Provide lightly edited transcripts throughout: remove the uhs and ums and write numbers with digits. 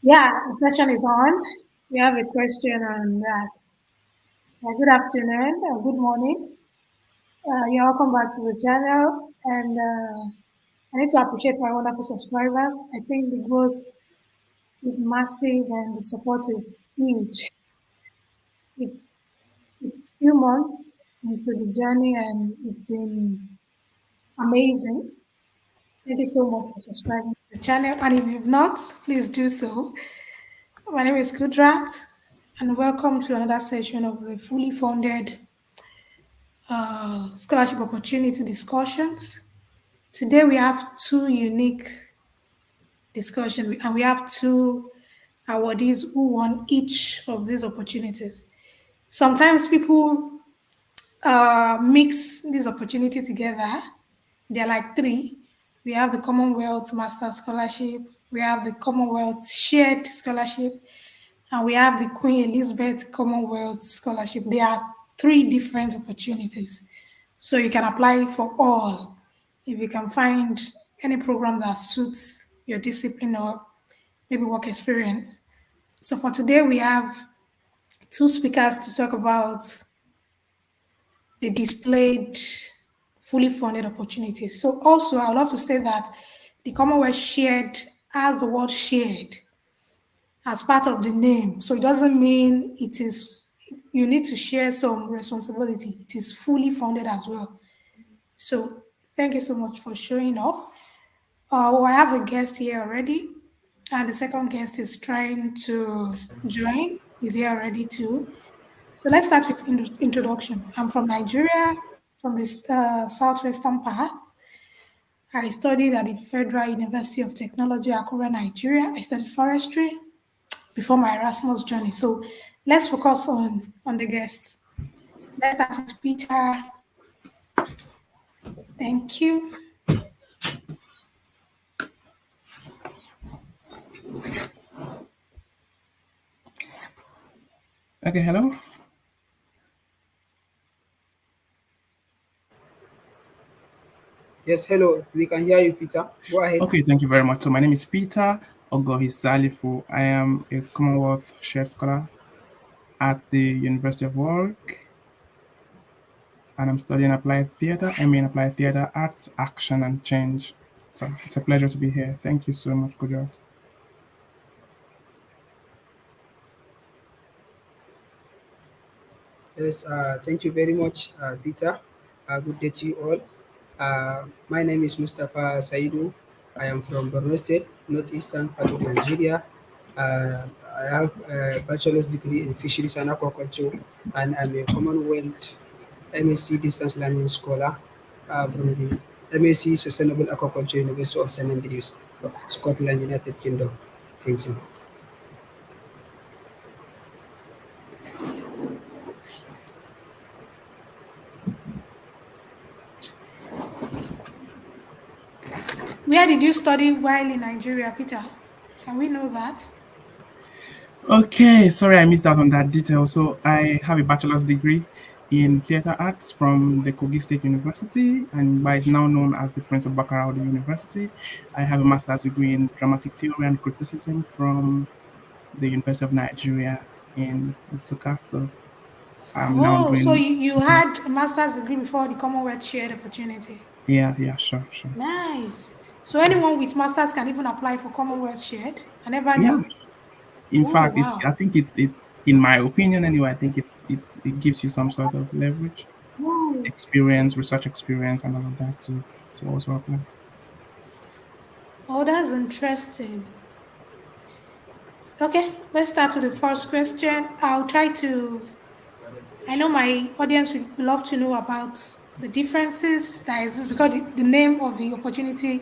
Yeah, the session is on. We have a question on that. Good afternoon, good morning. You're welcome back to the channel. And I need to appreciate my wonderful subscribers. I think the growth is massive and the support is huge. It's it's few months into the journey and it's been amazing. Thank you so much for subscribing to the channel. And if you've not, please do so. My name is Kudrat, and welcome to another session of the fully funded scholarship opportunity discussions. Today we have two unique discussions, and we have two awardees who won each of these opportunities. Sometimes people mix these opportunities together. They're like three. We have the Commonwealth Master Scholarship, we have the Commonwealth Shared Scholarship, and we have the Queen Elizabeth Commonwealth Scholarship. There are three different opportunities. So you can apply for all if you can find any program that suits your discipline or maybe work experience. So for today, we have two speakers to talk about the displayed fully funded opportunities. So also, I would love to say that the Commonwealth shared as the word shared as part of the name. So it doesn't mean it is you need to share some responsibility. It is fully funded as well. So thank you so much for showing up. I have a guest here already, and the second guest is trying to join. Is here already too. So let's start with introduction. I'm from Nigeria, from the southwestern part. I studied at the Federal University of Technology, Akure, Nigeria. I studied forestry before my Erasmus journey. So let's focus on the guests. Let's start with Peter. Thank you. Okay, hello. Yes, hello. We can hear you, Peter. Go ahead. Okay, thank you very much. So my name is Peter Ogohisalifu. I am a Commonwealth Shared Scholar at the University of Warwick, and I'm studying Applied Theatre. I mean Applied Theatre Arts, Action, and Change. So it's a pleasure to be here. Thank you so much, Kudrat. Yes, thank you very much, Peter. Good day to you all. My name is Mustafa Saidu. I am from Borno State, northeastern part of Nigeria. I have a bachelor's degree in fisheries and aquaculture, and I'm a Commonwealth MSc distance learning scholar from the MSc Sustainable Aquaculture University of St Andrews, Scotland, United Kingdom. Thank you. Where did you study while in Nigeria, Peter? Can we know that? Okay, sorry I missed out on that detail. So I have a bachelor's degree in theatre arts from the Kogi State University, and by it's now known as the Prince of Bacarauda University. I have a master's degree in dramatic theory and criticism from the University of Nigeria in Nsukka. So I'm now Oh, so doing, you had a master's degree before the Commonwealth shared opportunity. yeah, sure, sure. Nice. So anyone with masters can even apply for Commonwealth shared. I never Yeah, knew. in Oh, fact, wow. I think it, in my opinion anyway, I think it gives you some sort of leverage, Oh, experience, research experience, and all of that to also apply. oh, that's interesting. Okay, let's start with the first question. I'll try to, I know my audience would love to know about the differences that exist because the name of the opportunity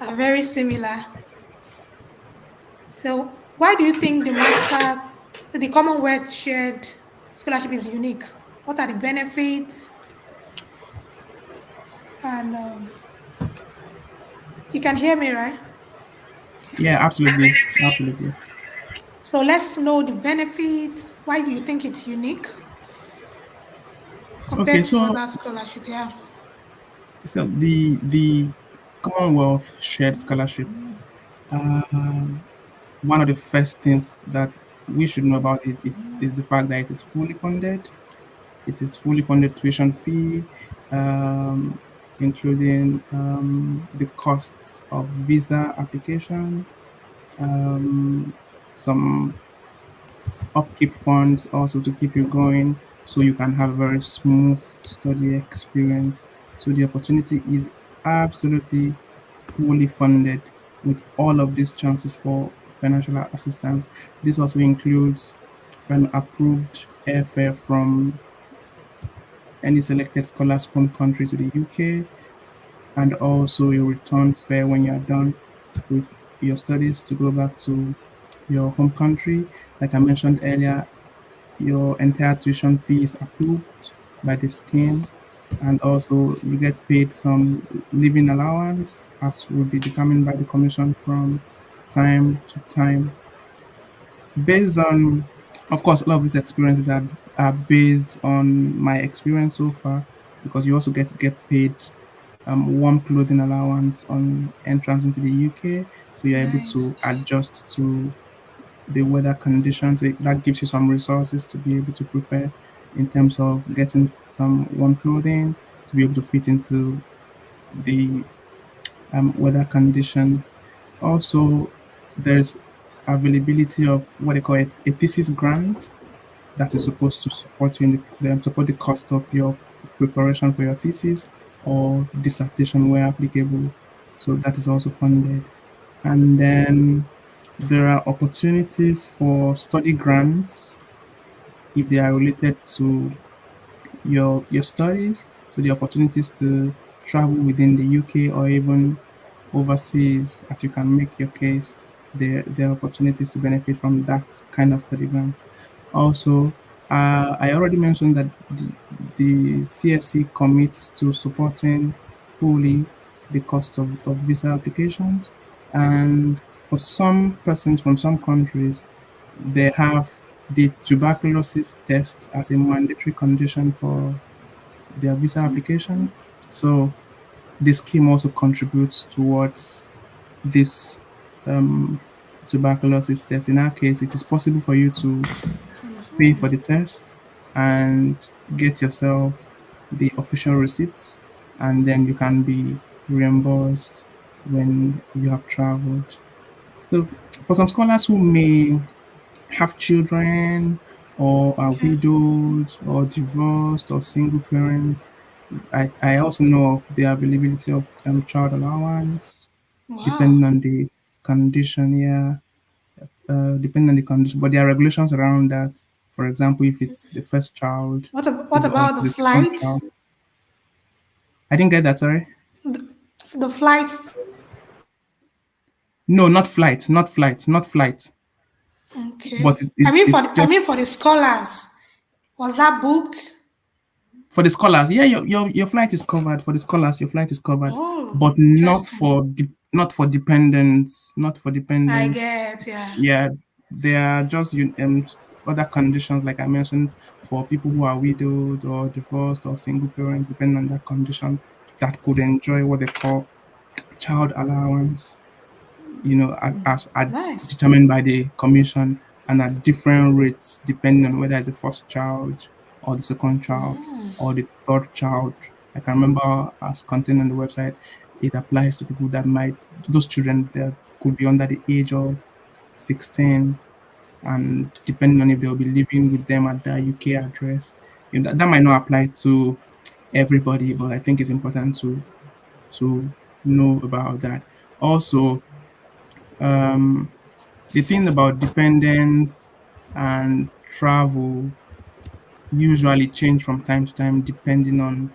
are very similar. So, why do you think the Commonwealth shared scholarship is unique? What are the benefits? And you can hear me, right? Yeah, absolutely, absolutely. So let's know the benefits. Why do you think it's unique Okay, compared to so other scholarship? Yeah. the Commonwealth Shared Scholarship. one of the first things that we should know about it is the fact that it is fully funded. It is fully funded tuition fee, um, including the costs of visa application, um, some upkeep funds also to keep you going so you can have a very smooth study experience. So the opportunity is absolutely fully funded with all of these chances for financial assistance. This also includes an approved airfare from any selected scholar's home country to the UK, and also a return fare when you're done with your studies to go back to your home country. Like I mentioned earlier, your entire tuition fee is approved by the scheme, and also you get paid some living allowance as will be determined by the commission from time to time. Based on, of course, all of these experiences are based on my experience so far, because you also get to get paid warm clothing allowance on entrance into the UK, so you're able Nice. to adjust to the weather conditions. So that gives you some resources to be able to prepare in terms of getting some warm clothing to be able to fit into the weather condition. Also, there's availability of what they call a thesis grant that is supposed to support you in support the cost of your preparation for your thesis or dissertation where applicable. So that is also funded. And then there are opportunities for study grants if they are related to your studies. So the opportunities to travel within the UK or even overseas, as you can make your case, there are opportunities to benefit from that kind of study grant. Also, I already mentioned that the CSC commits to supporting fully the cost of visa applications. And for some persons from some countries, they have the tuberculosis test as a mandatory condition for their visa application. So this scheme also contributes towards this um, tuberculosis test. In our case, it is possible for you to pay for the test and get yourself the official receipts, and then you can be reimbursed when you have traveled. So, for some scholars who may have children or are Okay. widowed or divorced or single parents, I also know of the availability of child allowance Wow. depending on the condition. Yeah, depending on the condition, but there are regulations around that. For example, if it's the first child, What or about if the it's the second flight? child. I didn't get that. Sorry. The, the flights. No, not flight, not flight, not flight. Okay. But it's I just mean for the scholars. Was that booked? for the scholars. Yeah, your flight is covered for the scholars. Your flight is covered, Oh, but interesting. not for dependents. Not for I dependents. get, yeah. Yeah, there are just other conditions, like I mentioned, for people who are widowed or divorced or single parents, depending on that condition, that could enjoy what they call child allowance, as Nice. determined by the commission and at different rates depending on whether it's the first child or the second child or the third child. I can remember as contained on the website, it applies to people that might, those children that could be under the age of 16, and depending on if they'll be living with them at the UK address. That might not apply to everybody, but I think it's important to know about that. Also, um, the thing about dependence and travel usually change from time to time depending on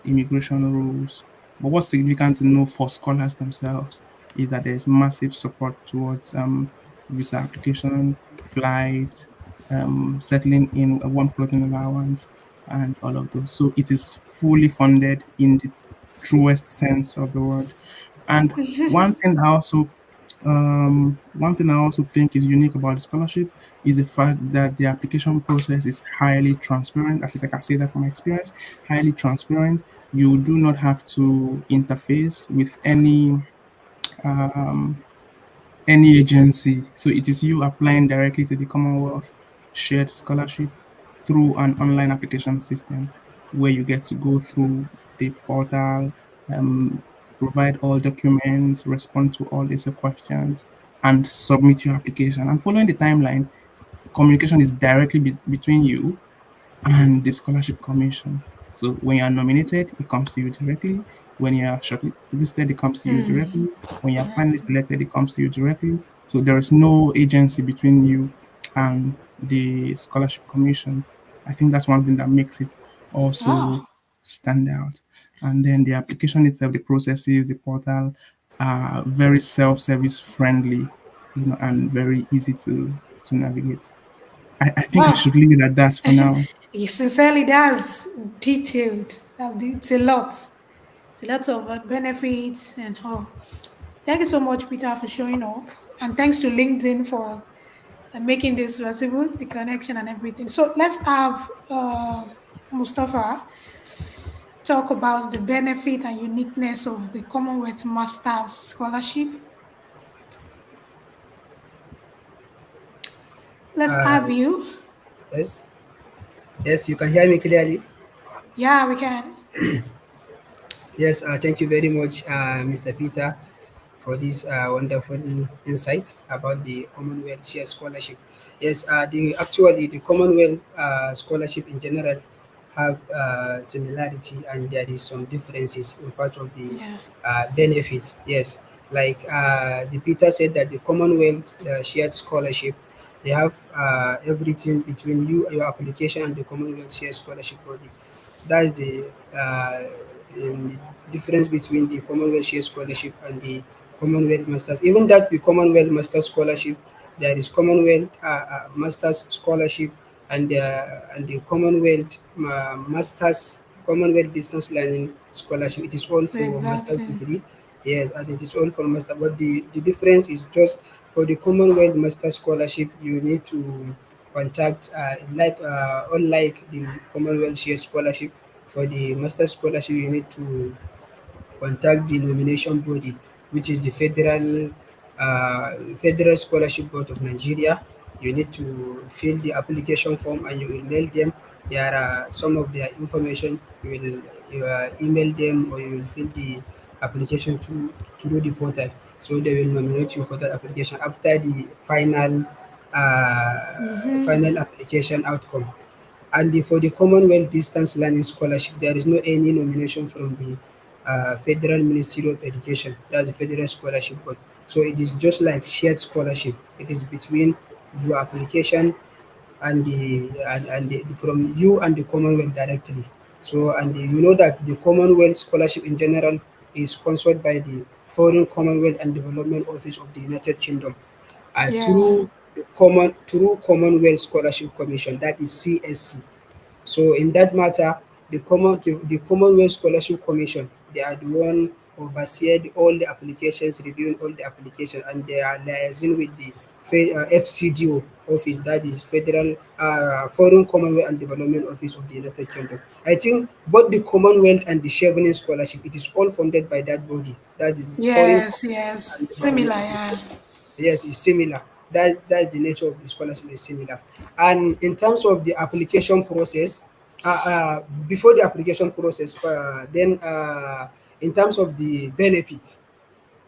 immigration rules. But what's significant to know for scholars themselves is that there's massive support towards visa application, flight, settling in a warm clothing allowance, and all of those. So it is fully funded in the truest sense of the word. And one thing I also one thing I also think is unique about the scholarship is the fact that the application process is highly transparent. At least I can say that from my experience, highly transparent. You do not have to interface with any any agency. So it is you applying directly to the Commonwealth Shared Scholarship through an online application system where you get to go through the portal, um, provide all documents, respond to all these questions, and submit your application. And following the timeline, communication is directly between you and the scholarship commission. So when you are nominated, it comes to you directly. When you are shortlisted, it comes to you directly. When you are finally selected, it comes to you directly. So there is no agency between you and the scholarship commission. I think that's one thing that makes it Oh, also stand out. And then the application itself, the processes, the portal are very self-service friendly, and very easy to navigate. I think I wow. should leave it at that for now. Sincerely, that's detailed. It's a lot. It's a lot of benefits and all. Thank you so much, Peter, for showing up. And thanks to LinkedIn for making this possible, the connection and everything. So let's have Mustafa talk about the benefit and uniqueness of the Commonwealth Masters Scholarship. Let's Uh, have you. yes, yes, you can hear me clearly. Yeah, we can. Yes, thank you very much, Mr. Peter, for this wonderful insight about the Commonwealth Share Scholarship. Yes, the Commonwealth Scholarship in general have similarity, and there is some differences in part of the Yeah. benefits. Yes, like the Peter said that the Commonwealth Shared Scholarship, they have everything between your application and the Commonwealth Shared Scholarship body. That's the um, difference between the Commonwealth Share Scholarship and the Commonwealth Masters. Even that the Commonwealth Masters Scholarship, there is Commonwealth Masters Scholarship and the Commonwealth Masters Commonwealth Distance Learning Scholarship. It is all for master's Exactly. degree. Yes, and it is all for master. But the difference is just for the Commonwealth Master Scholarship, you need to contact unlike the Commonwealth Share Scholarship. For the Master Scholarship, you need to contact the nomination body, which is the Federal Scholarship Board of Nigeria. You need to fill the application form and you will mail them. There are some of their information. You will email them or you will fill the application through the portal. So they will nominate you for that application after the final application outcome. And for the Commonwealth Distance Learning Scholarship, there is no any nomination from the Federal Ministry of Education. That's the Federal Scholarship Board. So it is just like shared scholarship. It is between your application and from you and the Commonwealth directly. So you know that the Commonwealth Scholarship in general is sponsored by the Foreign Commonwealth and Development Office of the United Kingdom Yeah. through through Commonwealth Scholarship Commission, that is CSC. So in that matter, the Commonwealth Scholarship Commission, they are the one overseeing all the applications, reviewing all the applications, and they are liaising with the FCDO office, that is Federal Foreign Commonwealth and Development Office of the United Kingdom. I think both the Commonwealth and the Chevening Scholarship, it is all funded by that body, that is the Foreign Yes, Commonwealth and yes. Development Similar, Office. yeah. Yes, it's similar. That's the nature of the scholarship is similar. And in terms of the application process, before the application process, then in terms of the benefits,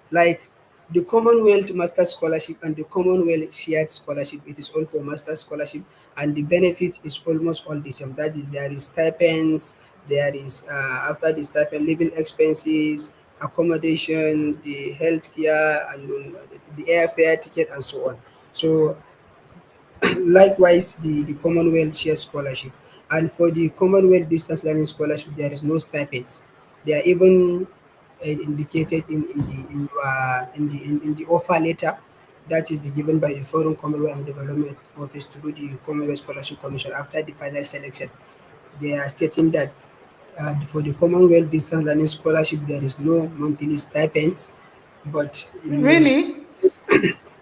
like the Commonwealth Master Scholarship and the Commonwealth Shared Scholarship, it is all for Master Scholarship, and the benefit is almost all the same. That is, there is stipends, there is after the stipend, living expenses, accommodation, the healthcare, and the airfare ticket, and so on. So likewise, the Commonwealth Share Scholarship. And for the Commonwealth Distance Learning Scholarship, there is no stipends. They are even indicated in the offer letter that is given by the Foreign Commonwealth and Development Office to do the Commonwealth Scholarship Commission after the final selection. They are stating that for the Commonwealth Distance Learning Scholarship, there is no monthly stipends, but Really?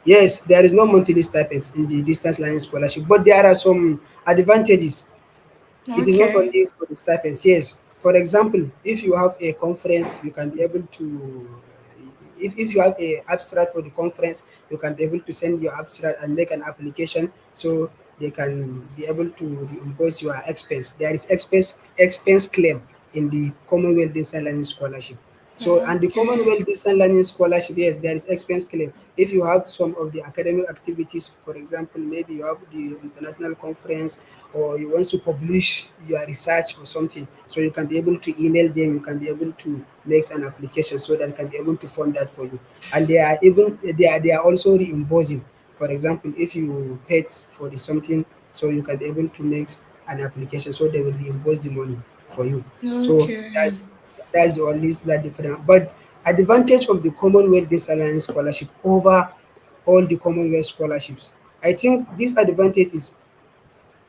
yes, there is no monthly stipends in the distance learning scholarship, but there are some advantages. It is not Okay. only for the stipends. Yes, for example, if you have a conference, you can be able to if you have a abstract for the conference, you can be able to send your abstract and make an application, so they can be able to reimburse your expense. There is expense claim in the Commonwealth Distance Learning Scholarship. So, and the Okay. Commonwealth Distance Learning Scholarship, yes, there is expense claim. If you have some of the academic activities, for example, maybe you have the international conference, or you want to publish your research or something, so you can be able to email them, you can be able to make an application so that they can be able to fund that for you. And they are also reimbursing. For example, if you paid for the something, so you can be able to make an application, so they will reimburse the money for you. So Okay. that's the only slight difference. But advantage of the Commonwealth Distance Learning Scholarship over all the Commonwealth scholarships, I think this advantage is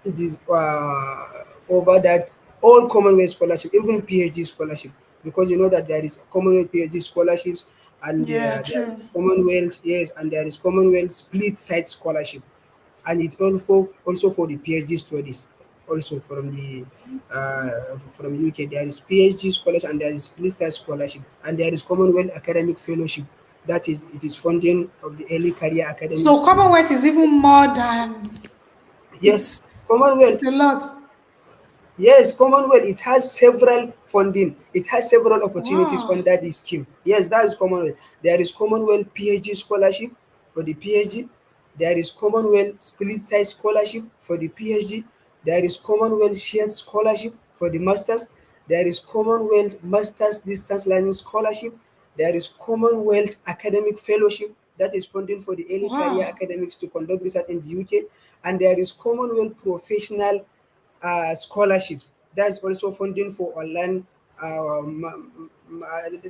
it is over that all Commonwealth scholarship, even PhD scholarship, because you know that there is Commonwealth PhD scholarships, and Yeah, there true. is Commonwealth, yes, and there is Commonwealth split site scholarship, and it also for the PhD studies. Also from UK, there is PhD scholarship and there is split site scholarship, and there is Commonwealth academic fellowship. That is, it is funding of the early career academic So students. Commonwealth is even more than Yes, it's Commonwealth. a lot. Yes, Commonwealth, it has several funding. It has several opportunities Wow. under the scheme. Yes, that is Commonwealth. There is Commonwealth PhD scholarship for the PhD. There is Commonwealth split size scholarship for the PhD. There is Commonwealth shared scholarship for the masters. There is Commonwealth masters distance learning scholarship. There is Commonwealth academic fellowship, that is funding for the early career Wow. academics to conduct research in the UK. And there is Commonwealth professional scholarships. That's also funding for online.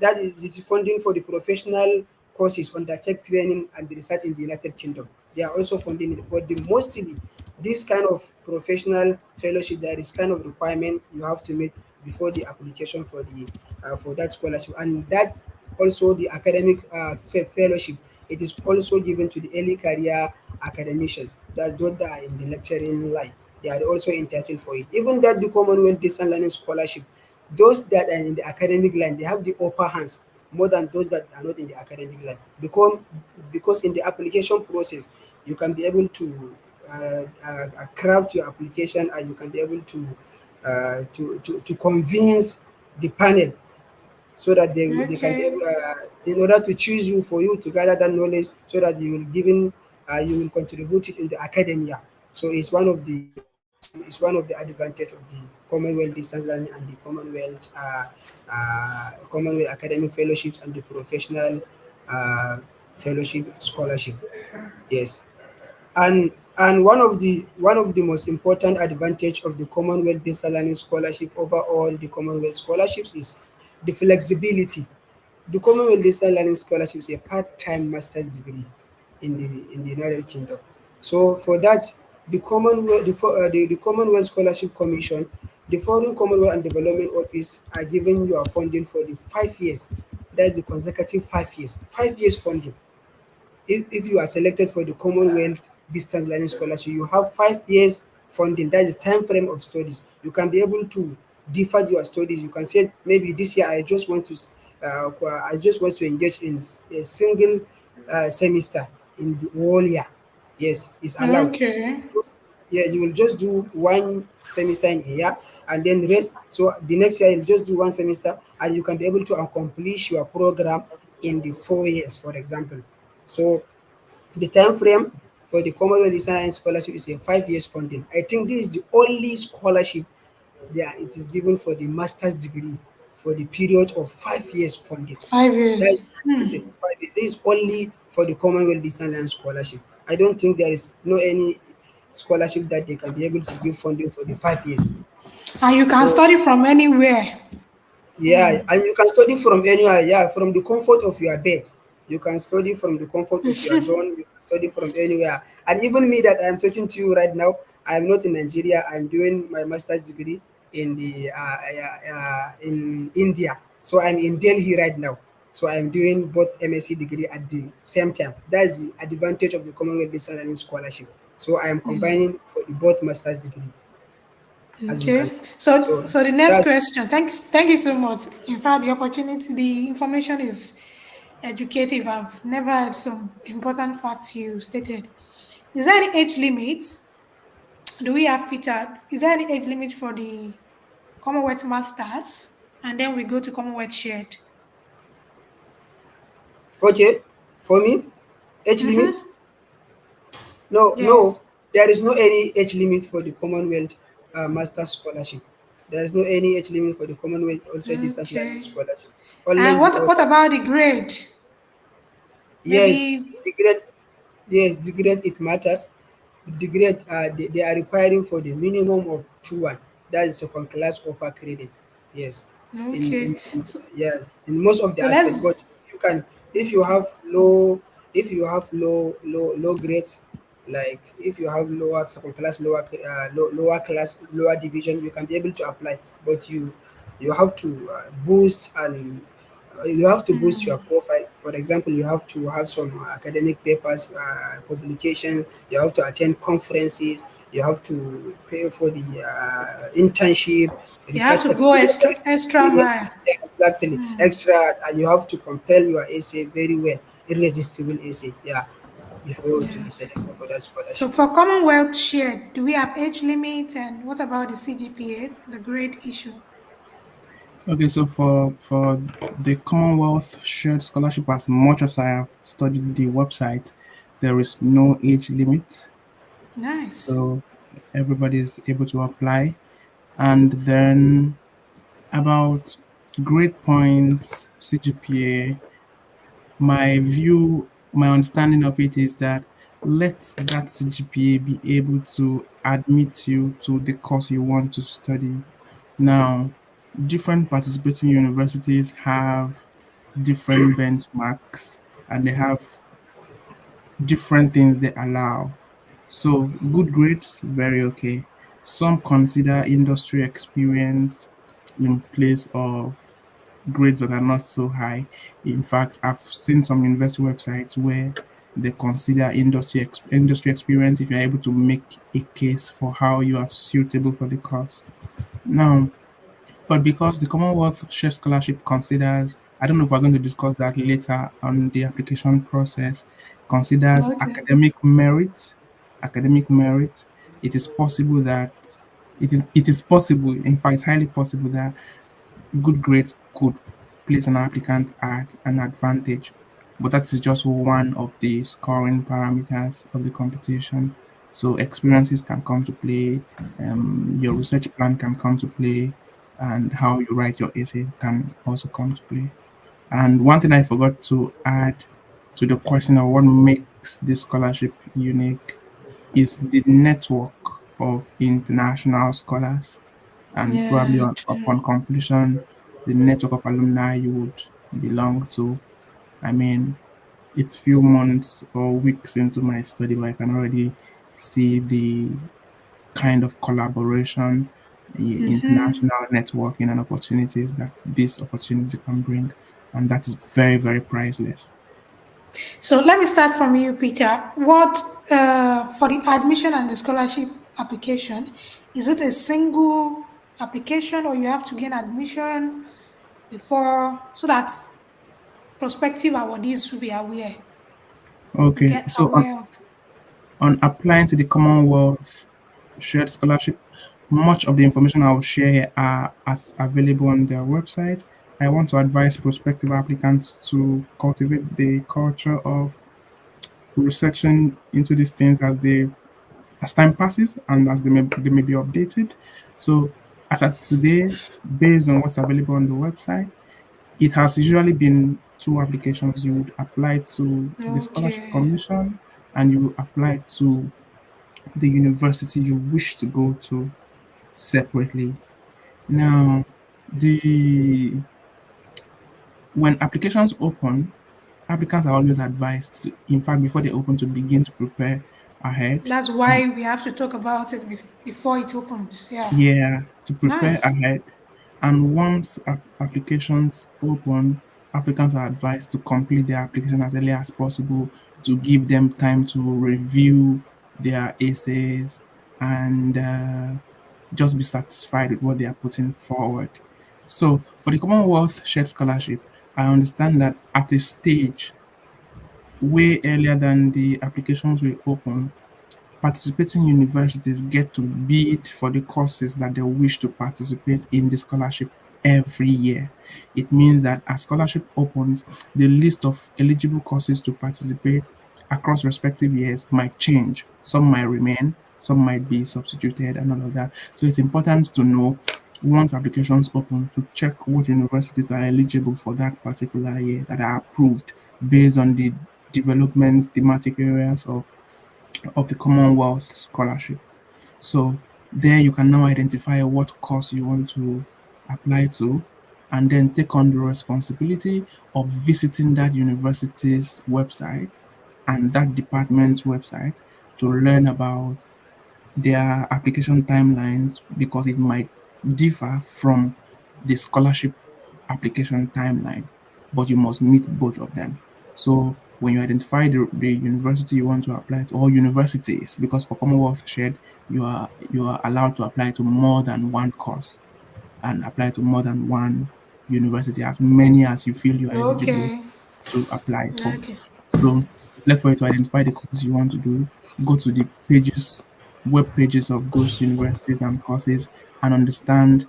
That is it is funding for the professional courses on the tech training and the research in the United Kingdom. They are also funding it, but the mostly this kind of professional fellowship, there is kind of requirement you have to meet before the application for that scholarship, and that also the academic fellowship. It is also given to the early career academicians. That's those that are in the lecturing line. They are also entitled for it. Even that the Commonwealth Distance Learning Scholarship, those that are in the academic line, they have the upper hands more than those that are not in the academic line. Because in the application process, you can be able to craft your application, and you can be able to convince the panel, so that they can be able, Okay. in order to choose you, for you to gather that knowledge, so that you will contribute it in the academia. So it's one of the advantage of the Commonwealth Distance Learning and the Commonwealth Academic Fellowships and the Professional uh, Fellowship Scholarship. Yes, and one of the most important advantage of the Commonwealth Distance Learning Scholarship over all the Commonwealth scholarships is the flexibility. The Commonwealth Distance Learning Scholarship is a part-time master's degree in the United Kingdom. So for that, the Commonwealth Scholarship Commission, the Foreign Commonwealth and Development Office are giving you a funding for the 5 years. That is the consecutive 5 years. 5 years funding. If you are selected for the Commonwealth Distance Learning Scholarship, you have 5 years funding. That is time frame of studies. You can be able to defer your studies. You can say, maybe this year I just want to engage in a single semester in the whole year. Yes, it's allowed. So Okay. yes, you will just do one semester in a year, and then the rest. So the next year you'll just do one semester, and you can be able to accomplish your program in the 4 years, for example. So the time frame for the Commonwealth Design Scholarship is a 5 years funding. I think this is the only scholarship that it is given for the master's degree for the period of 5 years funding. 5 years. That is 5 years. This is only for the Commonwealth Design Scholarship. I don't think there is no any scholarship that they can be able to give funding for the 5 years. And you can So study from anywhere. yeah, and you can study from anywhere. Yeah, from the comfort of your bed. You can study from the comfort of your zone. You can study from anywhere. And even me, that I am talking to you right now, I am not in Nigeria. I'm doing my master's degree in India. So I'm in Delhi right now. So I'm doing both MSc degree at the same time. That's the advantage of the Commonwealth Distance Learning Scholarship. So I am combining for the both master's degree, as you can Okay. see. So So so the next that's question. Thank you so much. In fact, the opportunity, the information is educative. I've never heard some important facts you stated. Is there any age limit? Do we have, Peter? Is there any age limit for the Commonwealth Masters? And then we go to Commonwealth Shared. Okay, for me, age limit? Mm-hmm. No, no, Yes. there is no any age limit for the Commonwealth Master Scholarship. There is no any age limit for the Commonwealth also distance learning Okay. scholarship. And Unless the what author, about the grade? yes, Maybe the grade, yes, the grade it matters. The grade they are requiring for the minimum of 2-1. That is second class upper credit. Yes, okay. in So, yeah, in most of the so aspect. But let's if you can, if you okay. have low, if you have low grades, like if you have lower second class, lower class, lower division, you can be able to apply. But you have to boost and you have to boost your profile. For example, you have to have some academic papers, publication. You have to attend conferences. You have to pay for the internship, You have research to go experience, extra mile. yeah, exactly, extra, and you have to compare your essay very well, irresistible essay, yeah, before to Yeah. be selected for that So scholarship. for Commonwealth shared, do we have age limit and what about the CGPA, the grade issue? Okay, so for the Commonwealth Shared Scholarship, as much as I have studied the website, there is no age limit, Nice. so everybody is able to apply. And then about grade points, CGPA, my understanding of it is that let that CGPA be able to admit you to the course you want to study. Now, different participating universities have different benchmarks and they have different things they allow. So, good grades, very okay. Some consider industry experience in place of grades that are not so high. In fact, I've seen some university websites where they consider industry experience if you're able to make a case for how you are suitable for the course. Now, but because the Commonwealth Share Scholarship considers, I don't know if we're going to discuss that later on the application process, considers Okay. academic merit, it is possible that it is possible, in fact, it's highly possible that good grades could place an applicant at an advantage. But that is just one of the scoring parameters of the competition. So experiences can come to play, your research plan can come to play, and how you write your essay can also come to play. And one thing I forgot to add to the question of what makes this scholarship unique is the network of international scholars, and probably Yeah, upon true. completion, the network of alumni you would belong to. I mean, it's few months or weeks into my study, but I can already see the kind of collaboration, international networking, and opportunities that this opportunity can bring, and that is very, very priceless. So let me start from you, Peter. What for the admission and the scholarship application? Is it a single application, or you have to gain admission before so that prospective awardees will be aware, will Okay, get so aware of? on applying to the Commonwealth Shared Scholarship, much of the information I will share here are as available on their website. I want to advise prospective applicants to cultivate the culture of researching into these things as time passes and as they may be updated. So as at today, based on what's available on the website, it has usually been two applications. You would apply to the scholarship Okay. commission and you apply to the university you wish to go to separately. Now, the when applications open, applicants are always advised to, in fact, before they open, to begin to prepare ahead. That's And why we have to talk about it before it opens. Yeah. yeah, to prepare Nice. ahead. And once applications open, applicants are advised to complete their application as early as possible to give them time to review their essays and just be satisfied with what they are putting forward. So, for the Commonwealth Shared Scholarship, I understand that at a stage way earlier than the applications will open, participating universities get to bid for the courses that they wish to participate in the scholarship every year. It means that as scholarship opens, the list of eligible courses to participate across respective years might change. Some might remain, some might be substituted, and all of that. So it's important to know once applications open to check what universities are eligible for that particular year that are approved based on the development thematic areas of the Commonwealth Scholarship. So there you can now identify what course you want to apply to and then take on the responsibility of visiting that university's website and that department's website to learn about their application timelines because it might differ from the scholarship application timeline, but you must meet both of them. So when you identify the university you want to apply to, or universities, because for Commonwealth Shared, you are allowed to apply to more than one course and apply to more than one university, as many as you feel you are eligible Okay. to apply for. Okay. So it's left for you to identify the courses you want to do, go to the web pages of those universities and courses, and understand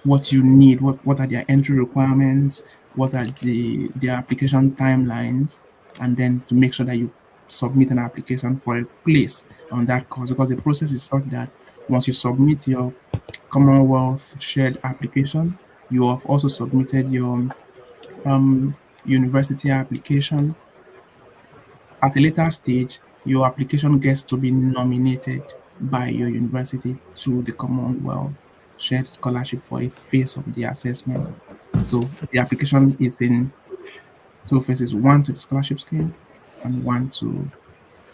what you need, what are their entry requirements, what are their application timelines, and then to make sure that you submit an application for a place on that course because the process is such that once you submit your Commonwealth shared application, you have also submitted your um, university application. At a later stage, your application gets to be nominated by your university to the Commonwealth Shared Scholarship for a phase of the assessment. So the application is in two phases, one to the scholarship scheme and one to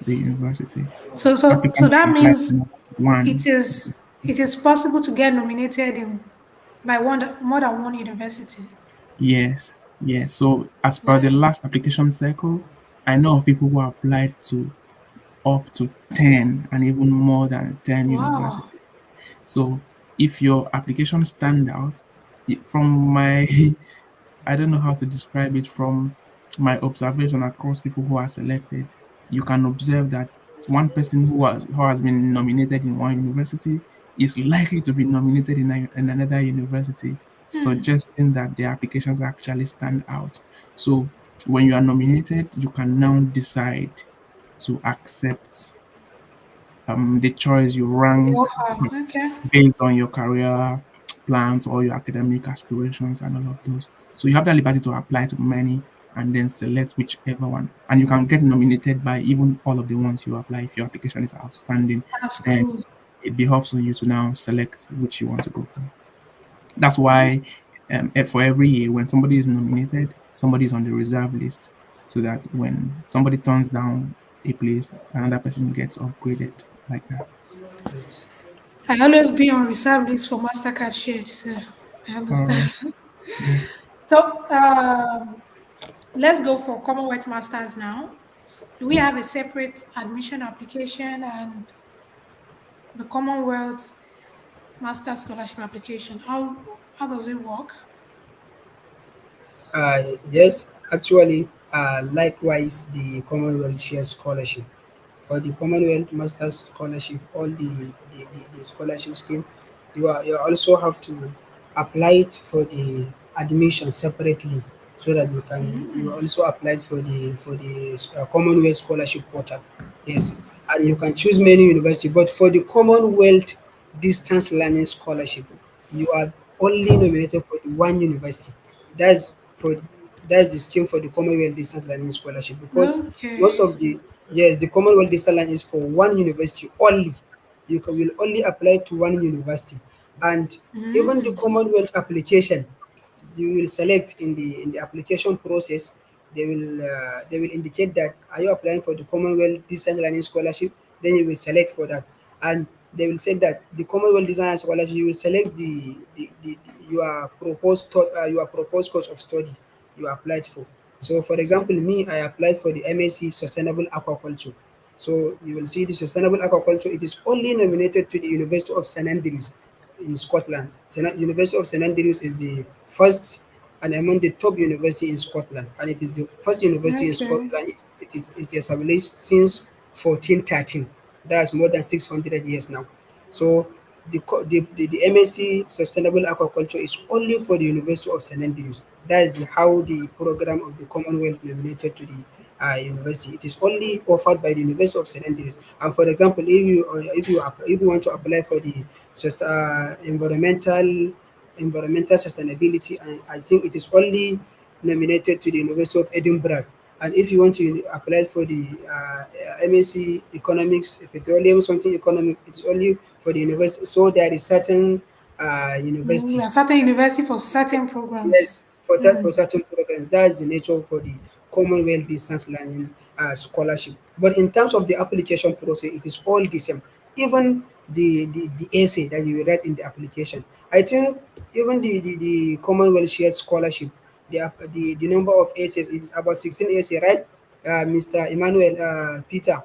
the university. So Applicants that can apply to means one. it is possible to get nominated in by more than one university. Yes, yes. So as per the Nice. last application cycle, I know of people who applied to up to 10 and even more than 10 Wow. universities. So if your application stand out, from my I don't know how to describe it from my observation across people who are selected, you can observe that one person who has been nominated in one university is likely to be nominated in another university, suggesting that their applications actually stand out. So when you are nominated, you can now decide to accept the choice you The rank offer. Okay. based on your career plans or your academic aspirations and all of those. So you have the liberty to apply to many and then select whichever one. And you can get nominated by even all of the ones you apply. If your application is outstanding, That's then cool. it behoves on you to now select which you want to go for. That's why for every year, when somebody is nominated, somebody is on the reserve list, so that when somebody turns down a place, another person gets upgraded like that. Yes. I always be on reserve list for Mastercard shared, so I All right. understand. Yeah. So let's go for Commonwealth Masters now. Do we have a separate admission application and the Commonwealth Master Scholarship application? How does it work? Yes, actually, likewise, the Commonwealth Shared Scholarship. For the Commonwealth Masters Scholarship, all the scholarship scheme, you also have to apply it for the admission separately, so that you also apply for the Commonwealth Scholarship portal. Yes, and you can choose many university, but for the Commonwealth Distance Learning Scholarship, you are only nominated for the one university. That's for that's the scheme for the Commonwealth Distance Learning Scholarship, because most Okay. of the yes, the Commonwealth Distance Learning is for one university only. Will only apply to one university, and even the Commonwealth application, you will select in the application process. They will indicate that are you applying for the Commonwealth Distance Learning Scholarship. Then you will select for that, and they will say that the Commonwealth Distance Scholarship, you will select your proposed course of study you applied for. So for example, me, I applied for the MSc Sustainable Aquaculture. So you will see the Sustainable Aquaculture, it is only nominated to the University of St Andrews in Scotland. University of St Andrews is the first and among the top university in Scotland, and it is the first university in Okay. Scotland. It is established since 1413. That's more than 600 years now. So the MSc Sustainable Aquaculture is only for the University of St Andrews. That is how the program of the Commonwealth nominated to the university. It is only offered by the University of St Andrews. And for example, if you want to apply for the environmental sustainability, and I think it is only nominated to the University of Edinburgh. And if you want to apply for the MSc Economics, Petroleum something economics, it's only for the university. So there is certain university. A certain university for certain programs. Yes, for certain programs. That's the nature for the Commonwealth Distance Learning Scholarship. But in terms of the application process, it is all the same. Even the essay that you read in the application. I think even the Commonwealth Shared Scholarship, the number of essays, it is about 16 essays, right? Mr. Emmanuel Peter,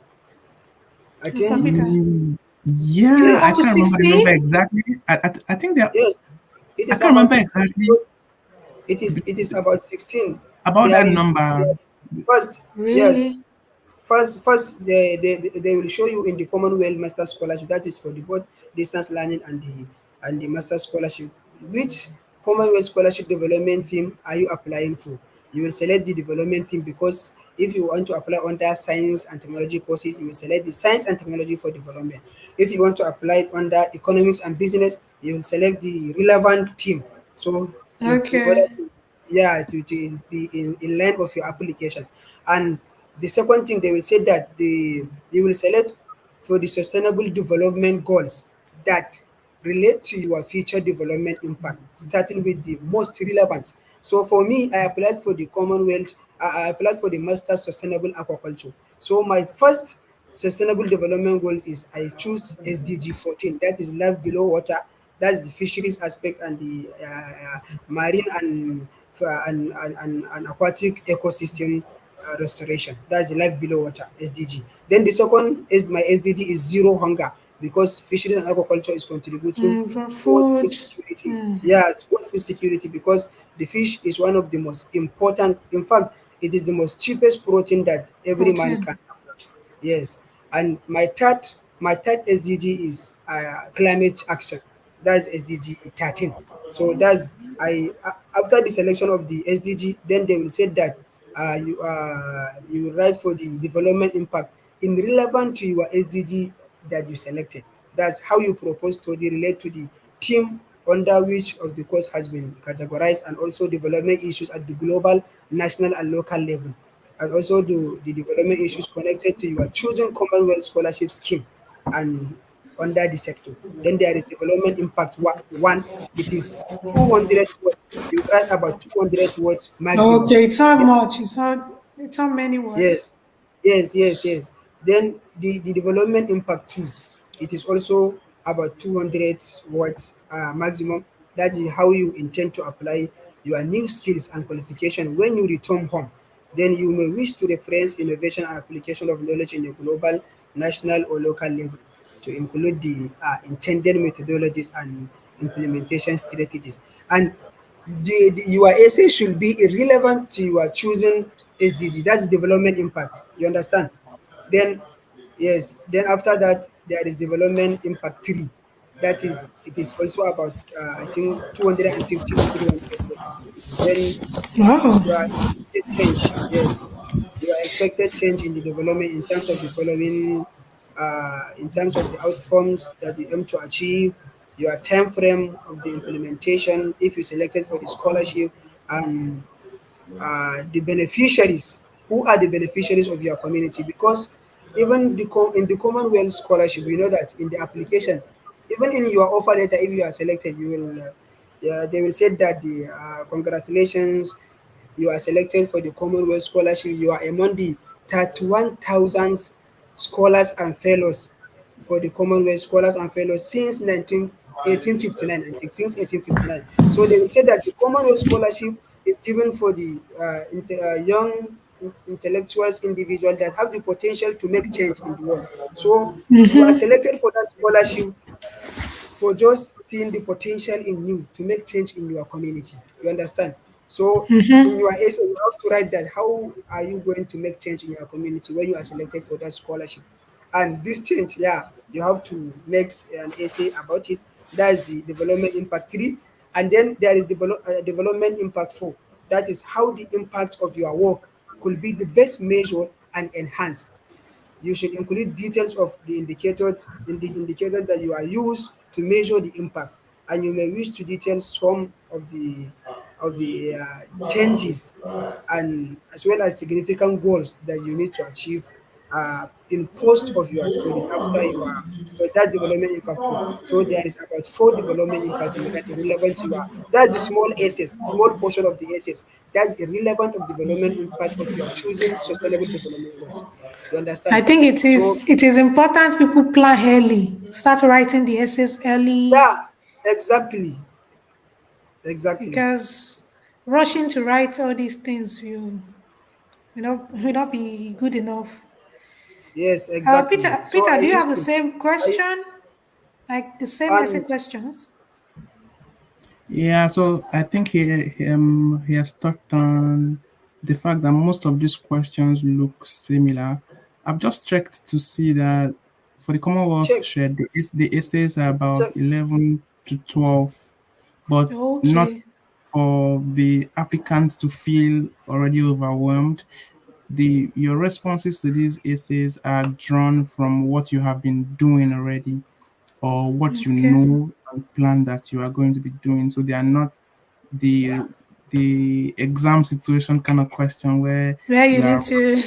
I Mr. think, Peter. Is Yeah, it yes, I up to can't remember the number 16? exactly. I think they are, yes, it I is can't about remember 16. exactly It is about 16. about There that is, number. there is first, yes, Really? first they will show you in the Commonwealth Master Scholarship. That is for the both distance learning and the Master Scholarship. Which Commonwealth Scholarship development theme are you applying for? You will select the development theme, because if you want to apply under science and technology courses, you will select the science and technology for development. If you want to apply it under economics and business, you will select the relevant theme. So in order Okay. to, yeah, to be in line of your application. And the second thing, they will say that you will select for the sustainable development goals that relate to your future development impact, starting with the most relevant. So for me, I applied for the Commonwealth, I applied for the Master Sustainable Aquaculture. So my first sustainable development goal is I choose SDG 14, that is life below water. That's the fisheries aspect and the marine and aquatic ecosystem restoration. That's the life below water SDG. Then the second is my SDG is zero hunger, because fisheries and agriculture is contributing For towards food food. security. Yeah, towards food security, because the fish is one of the most important. In fact, it is the most cheapest protein that every man Protein. can afford. Yes, and my third SDG is climate action. That's SDG 13. So that's after the selection of the SDG, then they will say that you will write for the development impact in relevant to your SDG that you selected. That's how you propose to relate to the team under which of the course has been categorized, and also development issues at the global, national, and local level, and also the development issues connected to your chosen Commonwealth scholarship scheme and under the sector. Then there is development impact one. It is 200 words. You write about 200 words maximum. Okay, it's not much. It's not many words. Yes, yes. Then the development impact too. It is also about 200 words maximum. That is how you intend to apply your new skills and qualification when you return home. Then you may wish to reference innovation and application of knowledge in a global, national, or local level to include the intended methodologies and implementation strategies. And your essay should be irrelevant to your chosen SDG. That's development impact. You understand? Then, yes. Then after that, there is development impact three. That is, it is also about I think 250 to 300 words. Then Wow. your expected change, yes, your expected change in the development in terms of the following, in terms of the outcomes that you aim to achieve, your time frame of the implementation if you selected for the scholarship, and the beneficiaries. Who are the beneficiaries of your community? Because even in the Commonwealth scholarship, we know that in the application, even in your offer letter, if you are selected, you will yeah, they will say that the congratulations, you are selected for the Commonwealth scholarship. You are among the 31,000 scholars and fellows for the Commonwealth Scholars and Fellows since 1859, I think, since 1859. So they will say that the Commonwealth Scholarship is given for the young intellectuals, individuals that have the potential to make change in the world. So you are selected for that scholarship for just seeing the potential in you to make change in your community. You understand? So in your essay, you have to write that how are you going to make change in your community when you are selected for that scholarship. And this change, yeah, you have to make an essay about it. That's the development impact 3. And then there is development impact 4. That is how the impact of your work could be the best measured and enhanced. You should include details of the indicators in the indicator that you are used to measure the impact, and you may wish to detail some of the changes and as well as significant goals that you need to achieve in post of your study after you are so that development impact 4. So there is about 4 development impact you write irrelevant to your that's the small essays, small portion of the essays. That's irrelevant of development impact of your choosing sustainable development goals. You I understand? think So it is important people plan early, start writing the essays early, yeah, exactly, exactly. because rushing to write all these things will not be good enough. Yes, exactly. So Peter, I do you have used the to, same I question, like the same essay and questions? Yeah, so I think he has touched on the fact that most of these questions look similar. I've just checked to see that for the Commonwealth check, Shared, the essays are about check. 11 to 12, but not Okay, for the applicants to feel already overwhelmed. Your responses to these essays are drawn from what you have been doing already or what you okay. know and plan that you are going to be doing. So they are not the exam situation kind of question where Where you you need are to.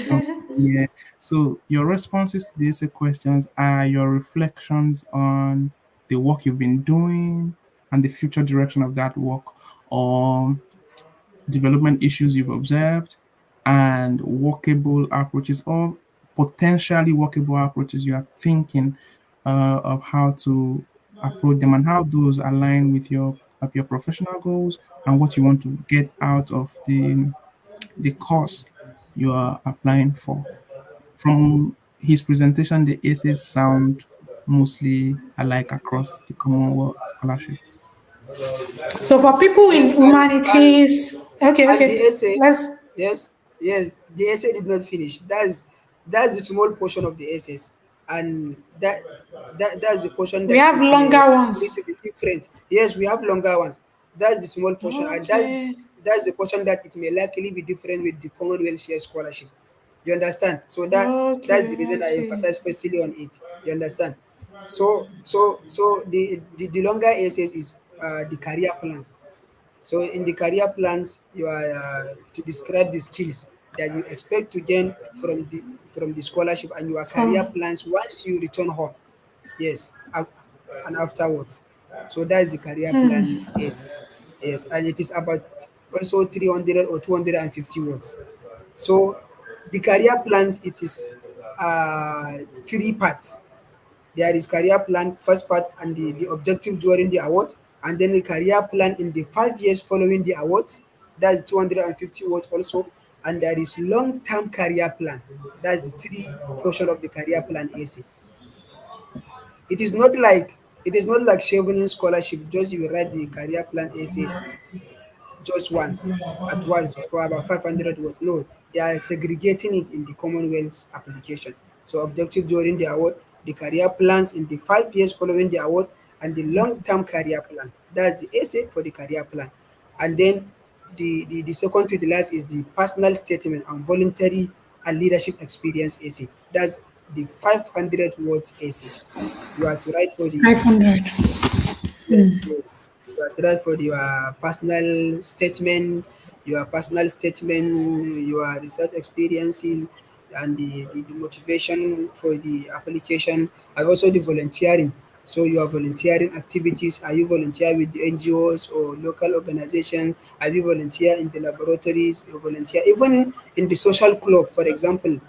yeah. So your responses to these questions are your reflections on the work you've been doing and the future direction of that work, or development issues you've observed, and workable approaches or potentially workable approaches you are thinking of how to approach them and how those align with your professional goals and what you want to get out of the course you are applying for. From his presentation, the essays sound mostly alike across the Commonwealth scholarships. So for people in Yes, humanities, okay, and the okay, essay, let's. yes, yes, the essay did not finish. That's the small portion of the essays, and that's the portion We that have it may longer likely ones. to be different. Yes, we have longer ones. That's the small portion, and Okay, that's the portion that it may likely be different with the Commonwealth Shared Scholarship. You understand? So that's the okay, I reason I see. emphasize firstly on it. You understand? So the longer essays is the career plans. So in the career plans, you are to describe the skills that you expect to gain from the scholarship and your career From plans once you return home. Yes, and afterwards. So that is the career plan essay. Yes, and it is about also 300 or 250 words. So the career plans, it is three parts. There is career plan first part and the objective during the award, and then the career plan in the 5 years following the awards. That's 250 words also. And there is long-term career plan. That's the three portion of the career plan essay. It is not like Chevening scholarship. Just you write the career plan essay just once, at once for about 500 words. No, they are segregating it in the Commonwealth application. So objective during the award, the career plans in the 5 years following the award, and the long-term career plan. That's the essay for the career plan. And then the second to the last is the personal statement and voluntary and leadership experience essay. That's the 500 words essay. You are to write for the 500. yes, yes. You are tried for your personal statement, your research experiences, and the motivation for the application, and also the volunteering. So your volunteering activities, are you volunteer with the NGOs or local organizations? Are you volunteer in the laboratories? You volunteer even in the social club, for example,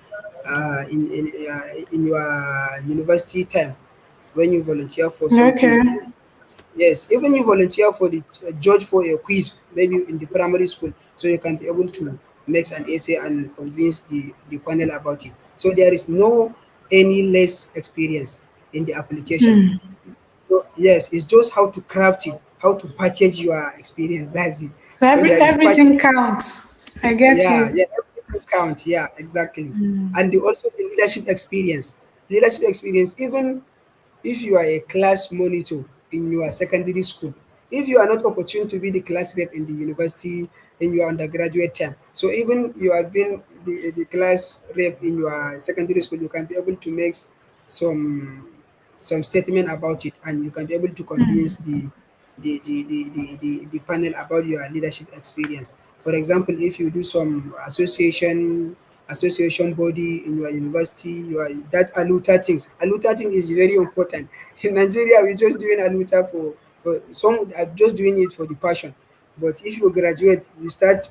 in your university time when you volunteer for Okay. something. Yes, even you volunteer for the judge for a quiz, maybe in the primary school, so you can be able to make an essay and convince the panel about it. So there is no any less experience in the application. So yes, it's just how to craft it, how to package your experience. That's it. So So there is quite everything counts. I get yeah, you. yeah, everything count. Yeah, exactly. And also the leadership experience. Leadership experience, even if you are a class monitor in your secondary school, if you are not opportune to be the class rep in the university in your undergraduate term, so even you have been the class rep in your secondary school, you can be able to make some statement about it, and you can be able to convince the panel about your leadership experience. For example, if you do some association body in your university, you are that aluta things. Aluta thing is very important. In Nigeria, we're just doing aluta for some are just doing it for the passion. But if you graduate, you start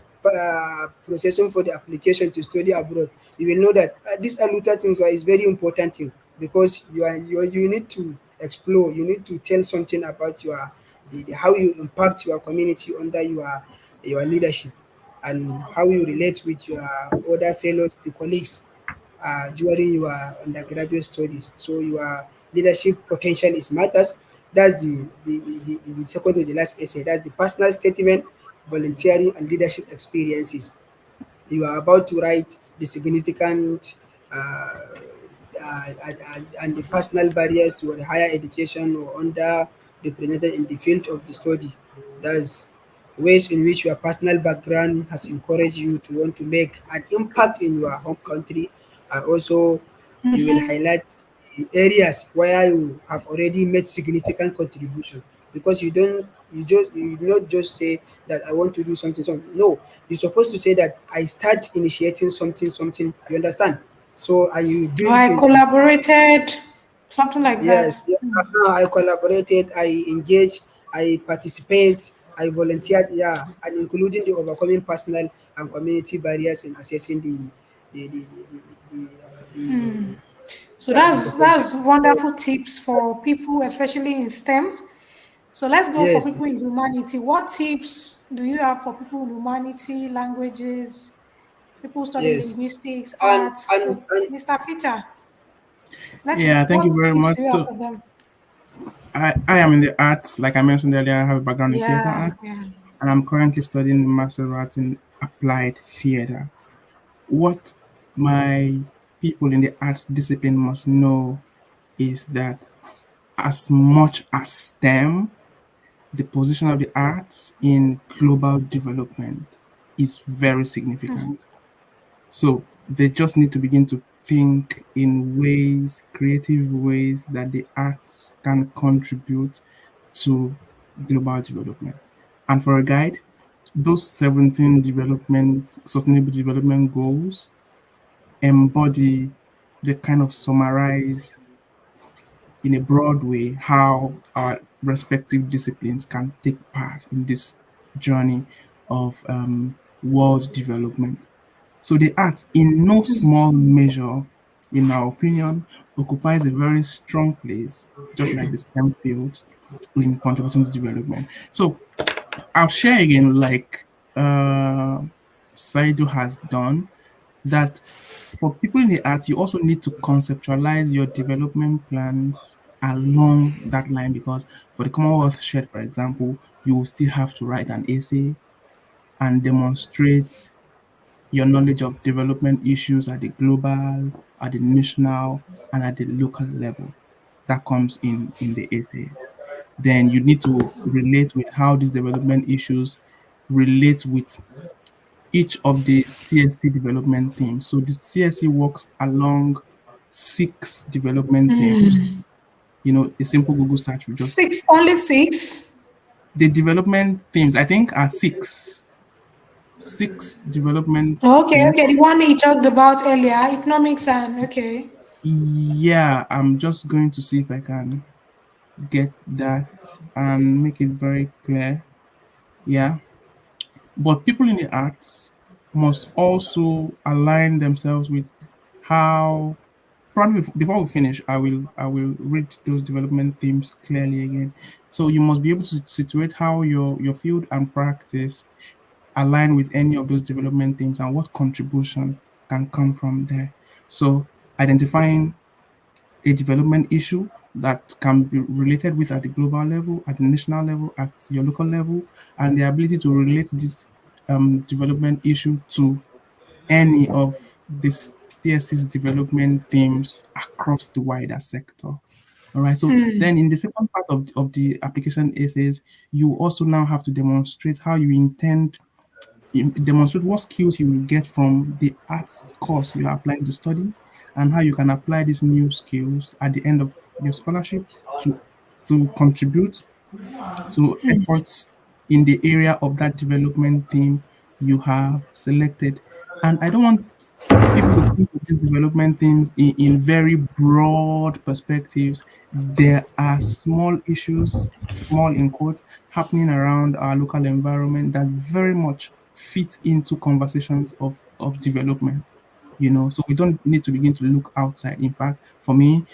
processing for the application to study abroad. You will know that this aluta things is very important thing, because you need to explore. You need to tell something about how you impact your community under your leadership, and how you relate with your other fellows, the colleagues, during your undergraduate studies. So your leadership potential is matters. That's the second to the last essay. That's the personal statement, volunteering, and leadership experiences. You are about to write the significant and the personal barriers to the higher education or underrepresented in the field of the study. That's ways in which your personal background has encouraged you to want to make an impact in your home country, and also you will highlight the areas where you have already made significant contribution, because you not just say that I want to do something. No, you're supposed to say that I start initiating something. You understand? So and you Or build I in. collaborated, something like that. Yes, yeah, I collaborated, I engaged, I participate, I volunteered, yeah, and including the overcoming personal and community barriers in assessing the So the potential. that's So, wonderful tips for people, especially in STEM. So let's go for yes, people in humanity. What tips do you have for people in humanity, languages, people studying yes, linguistics, and arts? and So, and Mr. Peter, Yeah, thank what you very tips much. do you have So for them? I am in the arts, like I mentioned earlier, I have a background in theater Yeah, arts, yeah. and I'm currently studying Master of Arts in Applied Theater. What my people in the arts discipline must know is that as much as STEM, the position of the arts in global development is very significant. So they just need to begin to think in ways, creative ways that the arts can contribute to global development. And for a guide, those 17 sustainable development goals embody the kind of summarize in a broad way how our respective disciplines can take part in this journey of world development. So the arts, in no small measure, in our opinion, occupies a very strong place, just like the STEM fields, in contributing to development. So I'll share again, like Saidu has done, that for people in the arts, you also need to conceptualize your development plans along that line, because for the Commonwealth Shared, for example, you will still have to write an essay and demonstrate your knowledge of development issues at the global, at the national, and at the local level. That comes in the essays. Then you need to relate with how these development issues relate with each of the CSC development themes. So the CSC works along 6 development themes. You know, a simple Google search will just Six, only six. the development themes I think are 6. 6 development Okay, themes. okay. The one you talked about earlier, economics and okay. Yeah, I'm just going to see if I can get that and make it very clear. Yeah. But people in the arts must also align themselves with how probably before we finish, I will read those development themes clearly again. So you must be able to situate how your field and practice align with any of those development themes and what contribution can come from there. So identifying a development issue that can be related with at the global level, at the national level, at your local level, and the ability to relate this development issue to any of the CSC's development themes across the wider sector. All right. So then in the second part of the application essays, you also now have to demonstrate how you intend demonstrate what skills you will get from the arts course you are applying to study and how you can apply these new skills at the end of your scholarship to contribute to efforts in the area of that development theme you have selected. And I don't want people to think of these development themes in very broad perspectives. There are small issues, small in quotes, happening around our local environment that very much fit into conversations of development. So we don't need to begin to look outside. In fact, for me,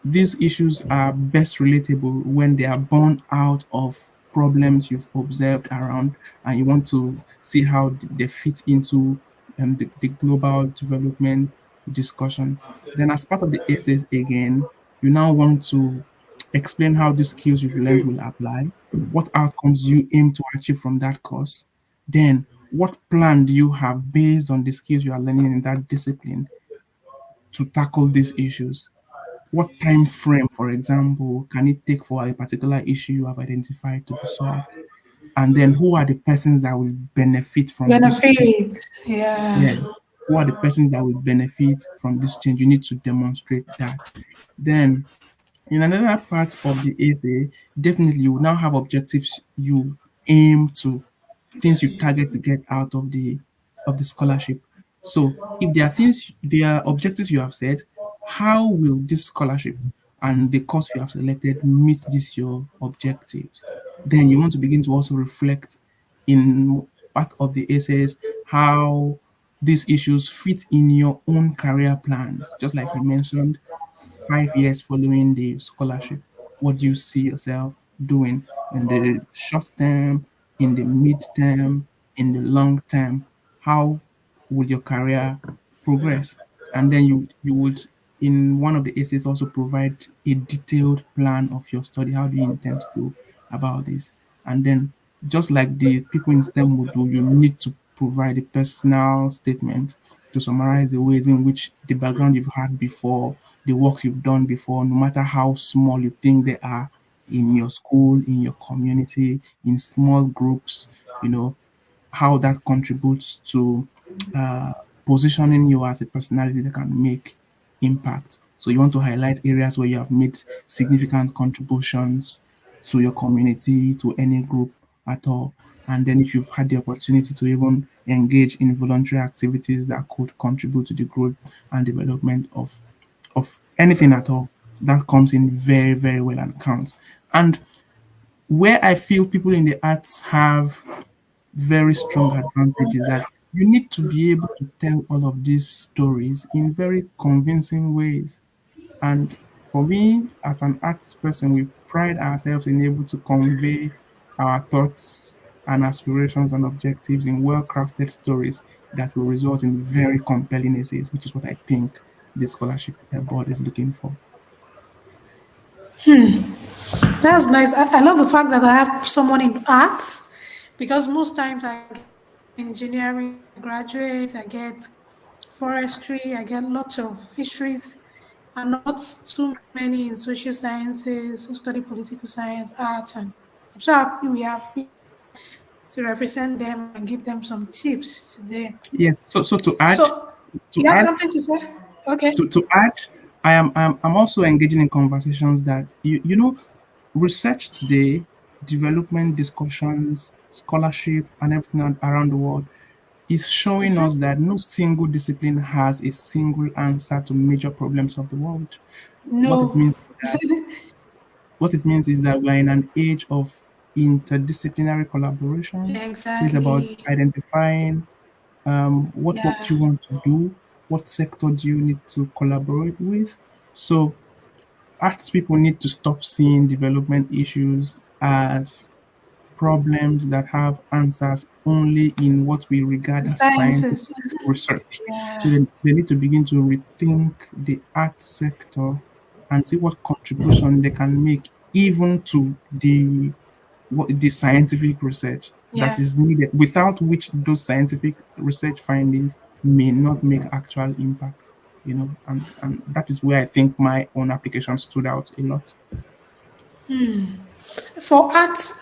these issues are best relatable when they are born out of problems you've observed around and you want to see how they fit into the global development discussion. Then, as part of the essays, again, you now want to explain how the skills you've learned will apply, what outcomes you aim to achieve from that course, then what plan do you have based on the skills you are learning in that discipline to tackle these issues? What time frame, for example, can it take for a particular issue you have identified to be solved? And then who are the persons that will benefit from this change? Benefits. Yeah. Yes. Who are the persons that will benefit from this change? You need to demonstrate that. Then in another part of the essay, definitely you will now have objectives you aim to, things you target to get out of the scholarship. So if there are objectives you have set, how will this scholarship and the course you have selected meet these your objectives? Then you want to begin to also reflect in part of the essays how these issues fit in your own career plans. Just like you mentioned, 5 years following the scholarship, what do you see yourself doing in the short term, in the mid term, in the long term? How would your career progress? And then you would in one of the essays also provide a detailed plan of your study. How do you intend to go about this? And then just like the people in STEM would do, you need to provide a personal statement to summarize the ways in which the background you've had before, the works you've done before, no matter how small you think they are in your school, in your community, in small groups, you know, how that contributes to uh, positioning you as a personality that can make impact. So you want to highlight areas where you have made significant contributions to your community, to any group at all. And then if you've had the opportunity to even engage in voluntary activities that could contribute to the growth and development of anything at all, that comes in very, very well and counts. And where I feel people in the arts have very strong advantage is that you need to be able to tell all of these stories in very convincing ways. And for me, as an arts person, we pride ourselves in able to convey our thoughts and aspirations and objectives in well-crafted stories that will result in very compelling essays, which is what I think the scholarship board is looking for. That's nice. I love the fact that I have someone in arts because most times I get engineering graduates, I get forestry, I get lots of fisheries, and not too many in social sciences who study political science, art, and I'm so happy we have people to represent them and give them some tips today. Yes. So to add, So to you have add something to say? Okay. to add, I'm also engaging in conversations that research today, development discussions, scholarship, and everything around the world is showing us that no single discipline has a single answer to major problems of the world. What it No. means is that we're in an age of interdisciplinary collaboration. So it's about Exactly. identifying what work do Yeah. you want to do, what sector do you need to collaborate with. So arts people need to stop seeing development issues as problems that have answers only in what we regard as scientific Sciences. research. So Yeah. they need to begin to rethink the art sector and see what contribution they can make even to the scientific research that Yeah. is needed, without which those scientific research findings may not make actual impact. And that is where I think my own application stood out a lot. For arts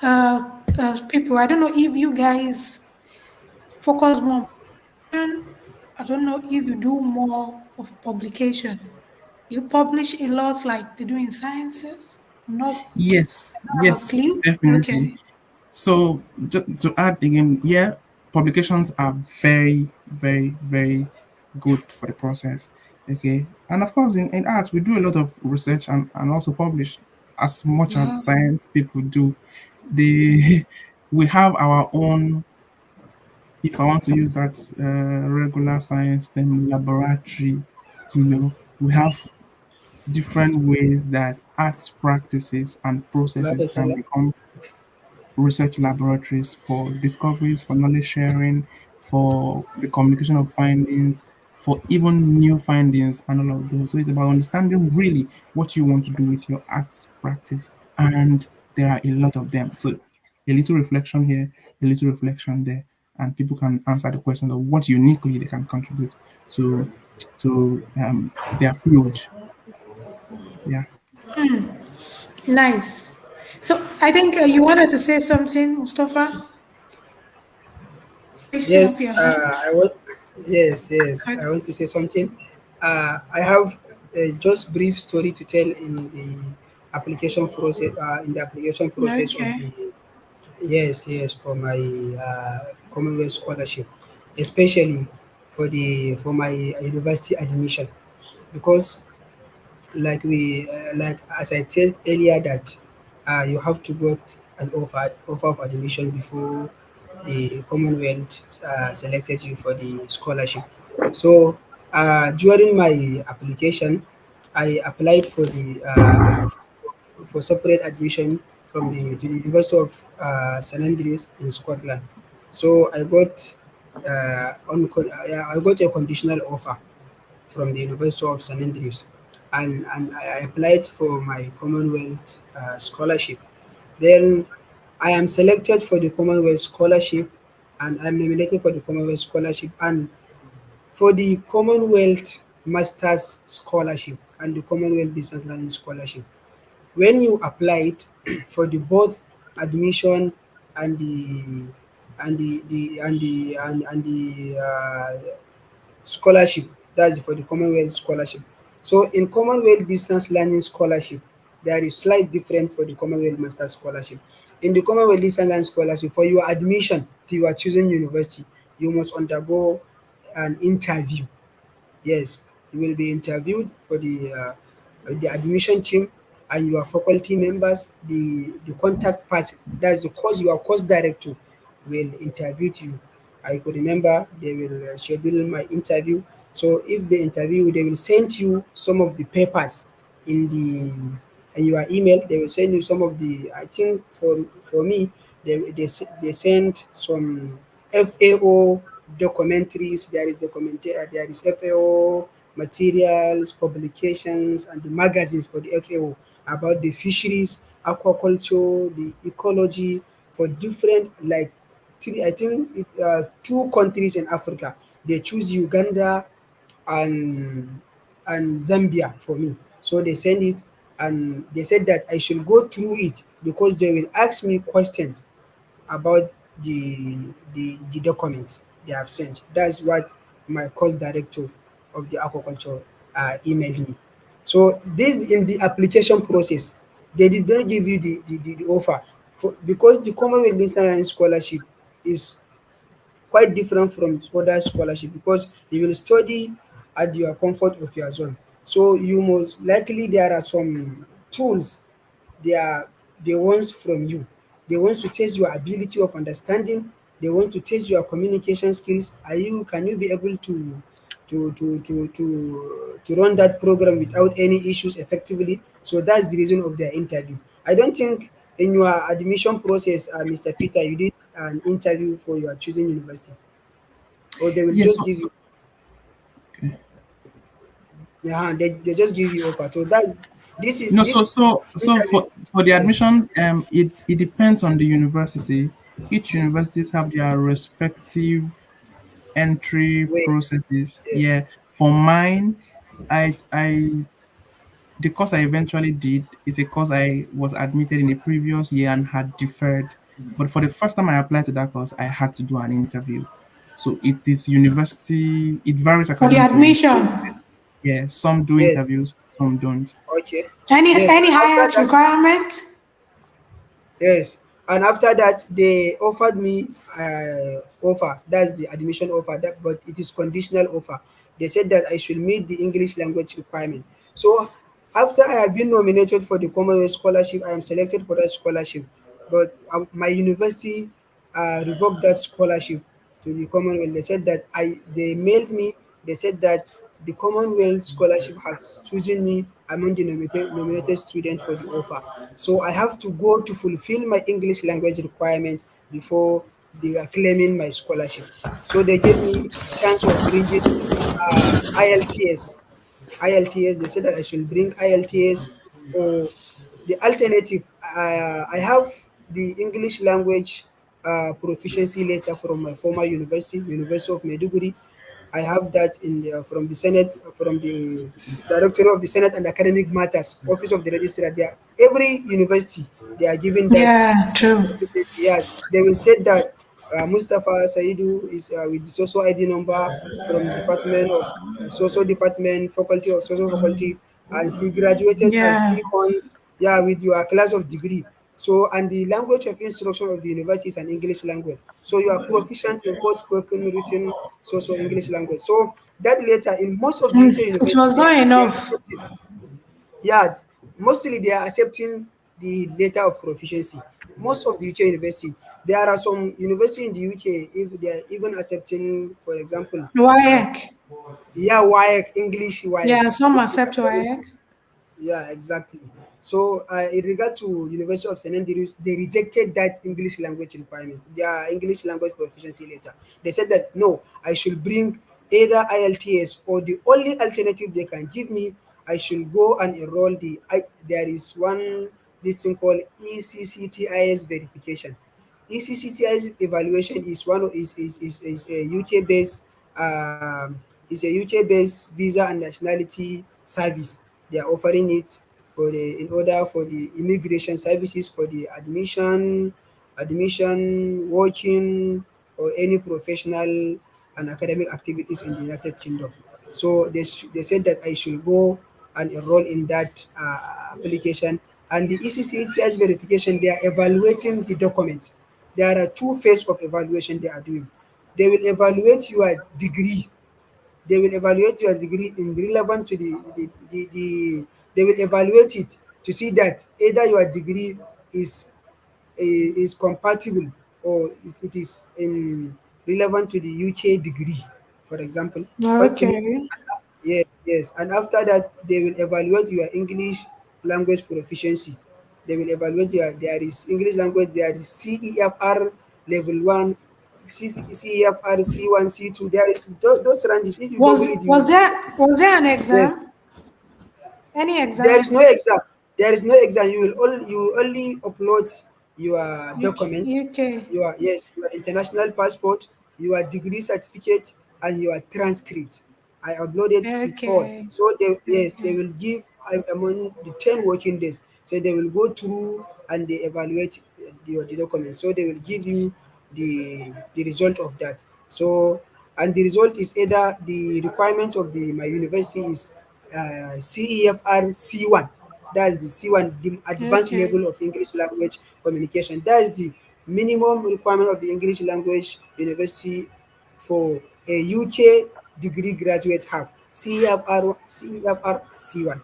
people, I don't know if you guys focus more on publication. I don't know if you do more of publication. You publish a lot like they do in sciences. Yes, I don't have a yes, clue. definitely. Okay. So to add again, yeah, publications are very, very, very good for the process. Okay. And of course, in arts, we do a lot of research and also publish as much as Yeah. science people do. The we have our own, if I want to use that regular science term, laboratory. We have different ways that arts practices and processes can Salaam. become research laboratories for discoveries, for knowledge sharing, for the communication of findings, for even new findings and all of those. So it's about understanding really what you want to do with your arts practice. And there are a lot of them. So a little reflection here, a little reflection there, and people can answer the question of what uniquely they can contribute to their field. Yeah. Nice. So I think you wanted to say something, Mustafa. Raising up Yes, your hand. I want. Yes, yes, Okay. I want to say something. I have a just brief story to tell in the application process. In the application process of Okay. the yes, yes, for my Commonwealth scholarship, especially for my university admission, because like as I said earlier that you have to get an offer of admission before the Commonwealth selected you for the scholarship. So during my application, I applied for the for separate admission from the to the University of St Andrews in Scotland. So I got a conditional offer from the University of St Andrews, and I applied for my Commonwealth scholarship. Then I am selected for the Commonwealth scholarship, and I'm nominated for the Commonwealth scholarship and for the Commonwealth Masters scholarship and the Commonwealth Distance Learning scholarship. When you applied for the both admission and the scholarship, that's for the Commonwealth scholarship. So in Commonwealth Distance Learning scholarship, there is slight difference for the Commonwealth Master scholarship. In the Commonwealth Distance Learning scholarship, for your admission to your chosen university, you must undergo an interview. Yes, you will be interviewed for the admission team and your faculty members, the contact person, that's the course, your course director will interview you. I could remember they will schedule my interview. So if they interview, they will send you some of the papers in the in your email. They will send you some of the. I think for me, they send some FAO documentaries. There is FAO materials, publications, and the magazines for the FAO about the fisheries, aquaculture, the ecology for different like three. I think two countries in Africa. They choose Uganda and Zambia for me. So they send it and they said that I should go through it because they will ask me questions about the documents they have sent. That's what my course director of the aquaculture emailed me. So this in the application process, they did not give you the offer because the Commonwealth Listening Scholarship is quite different from other scholarship because you will study at your comfort of your zone. So you most likely there are some tools they are they want from you. They want to test your ability of understanding. They want to test your communication skills. Can you be able to run that program without any issues effectively? So that's the reason of their interview. I don't think in your admission process, Mr. Peter, you did an interview for your choosing university, or they will Yes. just give you, yeah, they just give you offer. So that. No, so so this so interview. for the Yes, admission, it depends on the university. Each universities have their respective entry wait, processes. yes, Yeah, for mine, I the course I eventually did is a course I was admitted in a previous year and had deferred. But for the first time I applied to that course, I had to do an interview. So it is university. It varies For the according to admissions. yeah. Some do yes, interviews, some don't. okay, yes. Any And after IELTS that, requirement? yes, and after that, they offered me offer. That's the admission offer. That, but it is conditional offer. They said that I should meet the English language requirement. So after I have been nominated for the Commonwealth Scholarship, I am selected for that scholarship. But my university revoked that scholarship to the Commonwealth. They said that they mailed me. They said that the Commonwealth Scholarship has chosen me among the nominated students for the offer. So I have to go to fulfill my English language requirement before they are claiming my scholarship. So they gave me chance of bringing ILTS. ILTS. They said that I should bring ILTS, or the alternative. I have the English language proficiency letter from my former university, University of Maiduguri. I have that in from the Senate, from the Director of the Senate and Academic Matters, Office of the Registrar. There, every university they are giving that Yeah, true. proficiency. Yeah, they will state that Mustafa Saidu is with the social ID number from Department of Social Department, Faculty of Social Faculty, and he graduated as Yeah. Econs, yeah, with your class of degree. So, and the language of instruction of the university is an English language. So you are proficient in both spoken, written, social English language. So that later in most of the UK It university, was not they are enough. accepting, yeah, mostly they are accepting the letter of proficiency. Most of the UK university, there are some university in the UK if they are even accepting, for example, WAEC. yeah, WAEC, English WAEC, Yeah, some which is accept academic. WAEC. Yeah, exactly. So, in regard to University of St. Andrews, they rejected that English language requirement, their English language proficiency letter. They said that no, I should bring either ILTS, or the only alternative they can give me, I should go and enroll there is one this thing called ECCTIS verification. ECCTIS evaluation is one of is a UK based is a UK based visa and nationality service. They are offering it for the in order for the immigration services for the working, or any professional and academic activities in the United Kingdom. So they said that I should go and enroll in that application. And the ECCTS verification, they are evaluating the documents. There are two phases of evaluation they are doing. They will evaluate your degree. They will evaluate your degree in relevant to they will evaluate it to see that either your degree is is compatible, or it is in relevant to the UK degree, for example. Firstly, Okay. yes, yes, and after that, they will evaluate your English language proficiency. They will evaluate your there is English language, there is CEFR level one, CEFR C1, C2. There is those ranges. If you Google it, you will see that. Was there an Yes, exam? Any there is exam? no exam. There is no exam. You will only upload your UK. documents, UK. your yes, your international passport, your degree certificate, and your transcript. I uploaded it all. Okay. So they Okay. will give among the 10 working days. So they will go through and they evaluate the documents. So they will give you the result of that. So, and the result is either the requirement of the my university is CEFR C1. That's the C1, the advanced Okay. level of English language communication. That's the minimum requirement of the English language university for a UK degree graduate have. CEFR C1.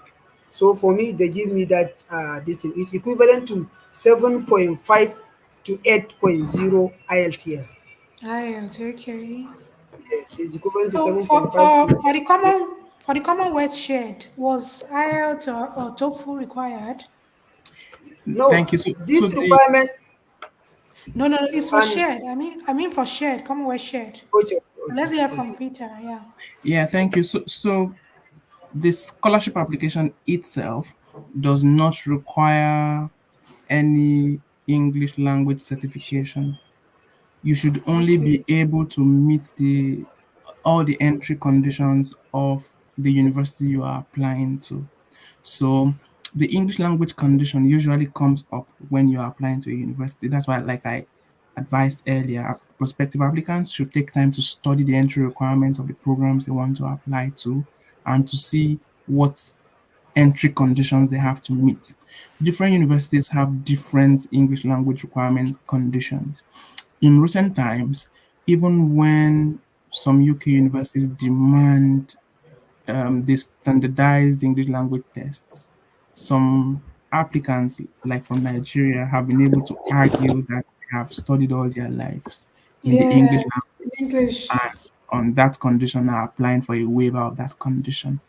So for me, they give me that this thing is equivalent to 7.5 to 8.0 ILTS. IELTS. Okay. Yes, it's equivalent to So 7.5 to 8.0. for the Commonwealth shared, was IELTS or TOEFL required? No, Thank you. So this the requirement No, no, no, it's for and shared. I mean for shared, Commonwealth shared. okay, So okay, let's hear from okay. Peter. Yeah. yeah, thank you. So the scholarship application itself does not require any English language certification. You should only Okay. be able to meet the all the entry conditions of the university you are applying to. So the English language condition usually comes up when you are applying to a university. That's why, like I advised earlier, prospective applicants should take time to study the entry requirements of the programs they want to apply to and to see what entry conditions they have to meet. Different universities have different English language requirement conditions. In recent times, even when some UK universities demand they standardized English language tests, some applicants, like from Nigeria, have been able to argue that they have studied all their lives in the English Yes, in English. and on that condition are applying for a waiver of that condition,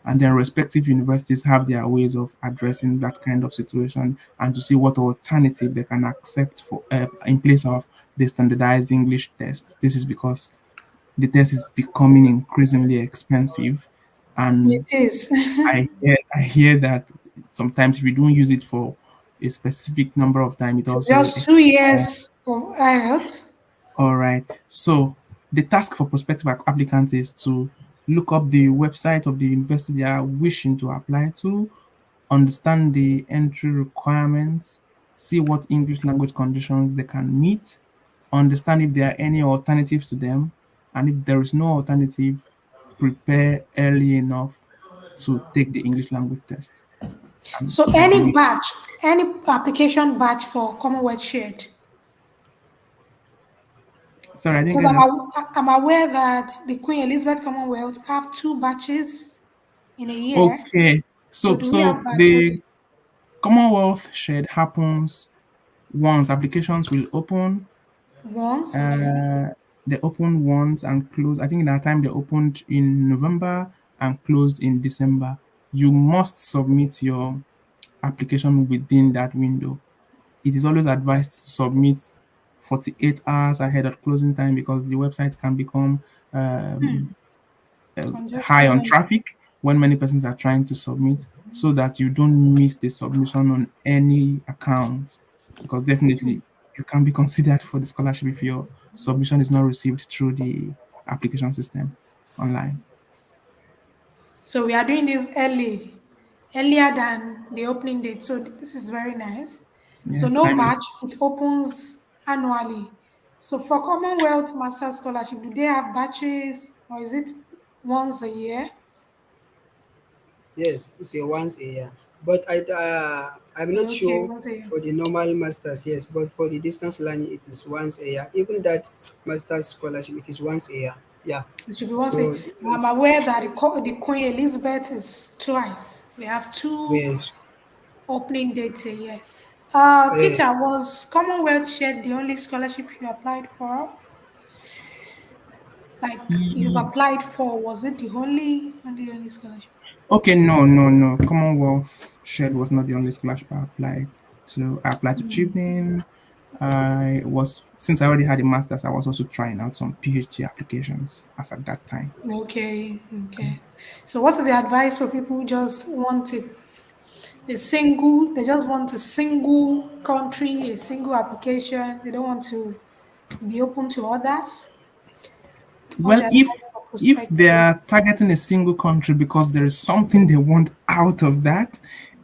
and then respective universities have their ways of addressing that kind of situation and to see what alternative they can accept for in place of the standardized English test. This is because the test is becoming increasingly expensive, It and is. I hear that sometimes if you don't use it for a specific number of time, it So also just 2 years for IELTS. all right. So the task for prospective applicants is to look up the website of the university they are wishing to apply to, understand the entry requirements, see what English language conditions they can meet, understand if there are any alternatives to them, and if there is no alternative, prepare early enough to take the English language test. And So I any believe, batch, any application batch for Commonwealth Shared. sorry, I didn't Because get that. I'm aware that the Queen Elizabeth Commonwealth have two batches in a year. Okay, So so do we so have batch? the Okay. Commonwealth Shared happens once applications will open. Once, okay. Uh, they opened once and closed. I think in that time they opened in November and closed in December. You must submit your application within that window. It is always advised to submit 48 hours ahead of closing time because the website can become um, high Congested on and traffic when many persons are trying to submit so that you don't miss the submission on any account because definitely you can be considered for the scholarship if your submission is not received through the application system online. so we are doing this earlier than the opening date. So this is very nice. So Yes, no I'm batch, it opens annually. So for Commonwealth Master Scholarship, do they have batches or is it once a year? Yes, it's a once a year. But I'm not Okay, sure once a year. for the normal masters, yes, but for the distance learning, it is once a year. Even that master's scholarship, it is once a year. Yeah. It should be once a year. So I'm it's, aware that it's the Queen Elizabeth is twice. We have two yes, opening dates a year. Peter, yes, was Commonwealth Shared the only scholarship you applied for? Like you've Ye- applied for, was it the only scholarship? okay. No. Commonwealth Shared was not the only scholarship I applied to. I applied to Chevening. I was since I already had a master's, I was also trying out some PhD applications as at that time. Okay. So what is the advice for people who just want they just want a single country, a single application, they don't want to be open to others? What's Well, the if advice for if prospective? they are targeting a single country because there is something they want out of that,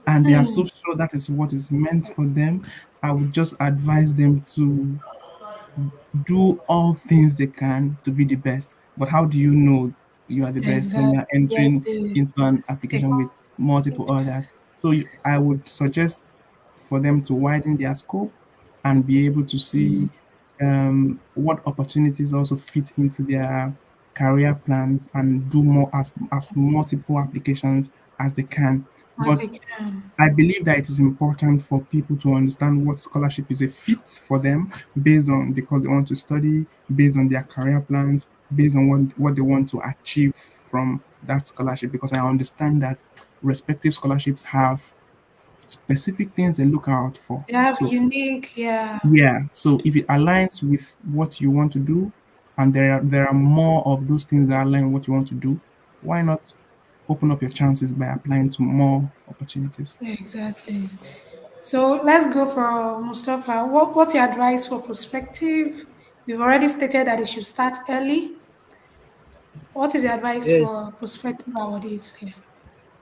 and they are so sure that is what is meant for them, I would just advise them to do all things they can to be the best. But how do you know you are the best when you are Exactly. entering Getting into an a application with multiple others? So I would suggest for them to widen their scope and be able to see what opportunities also fit into their career plans and do more as multiple applications as they can. as But they can. I believe that it is important for people to understand what scholarship is a fit for them based on the course they want to study, based on their career plans, based on what they want to achieve from that scholarship. Because I understand that respective scholarships have specific things they look out for. They have So unique, yeah. yeah, so if it aligns with what you want to do, and there are more of those things that align with what you want to do, why not? open up your chances by applying to more opportunities. Exactly. So let's go for Mustafa. What's your advice for prospective? We've already stated that it should start early. What is your advice Yes. for prospective awardees here?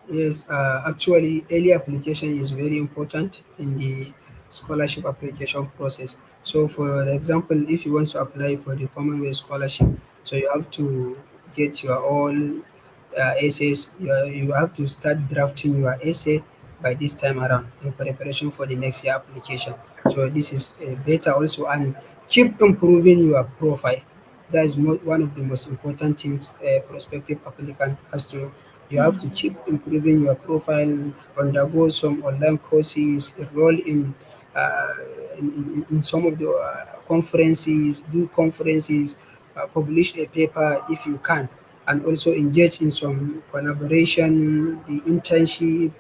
Yes, actually, early application is very important in the scholarship application process. So, for example, if you want to apply for the Commonwealth Scholarship, so you have to get your all essays. You have to start drafting your essay by this time around in preparation for the next year application. So, this is better also, and keep improving your profile. That is one of the most important things a prospective applicant has to. You have to keep improving your profile, undergo some online courses, enroll uh, in some of the conferences, do conferences, publish a paper if you can, and also engage in some collaboration, the internship,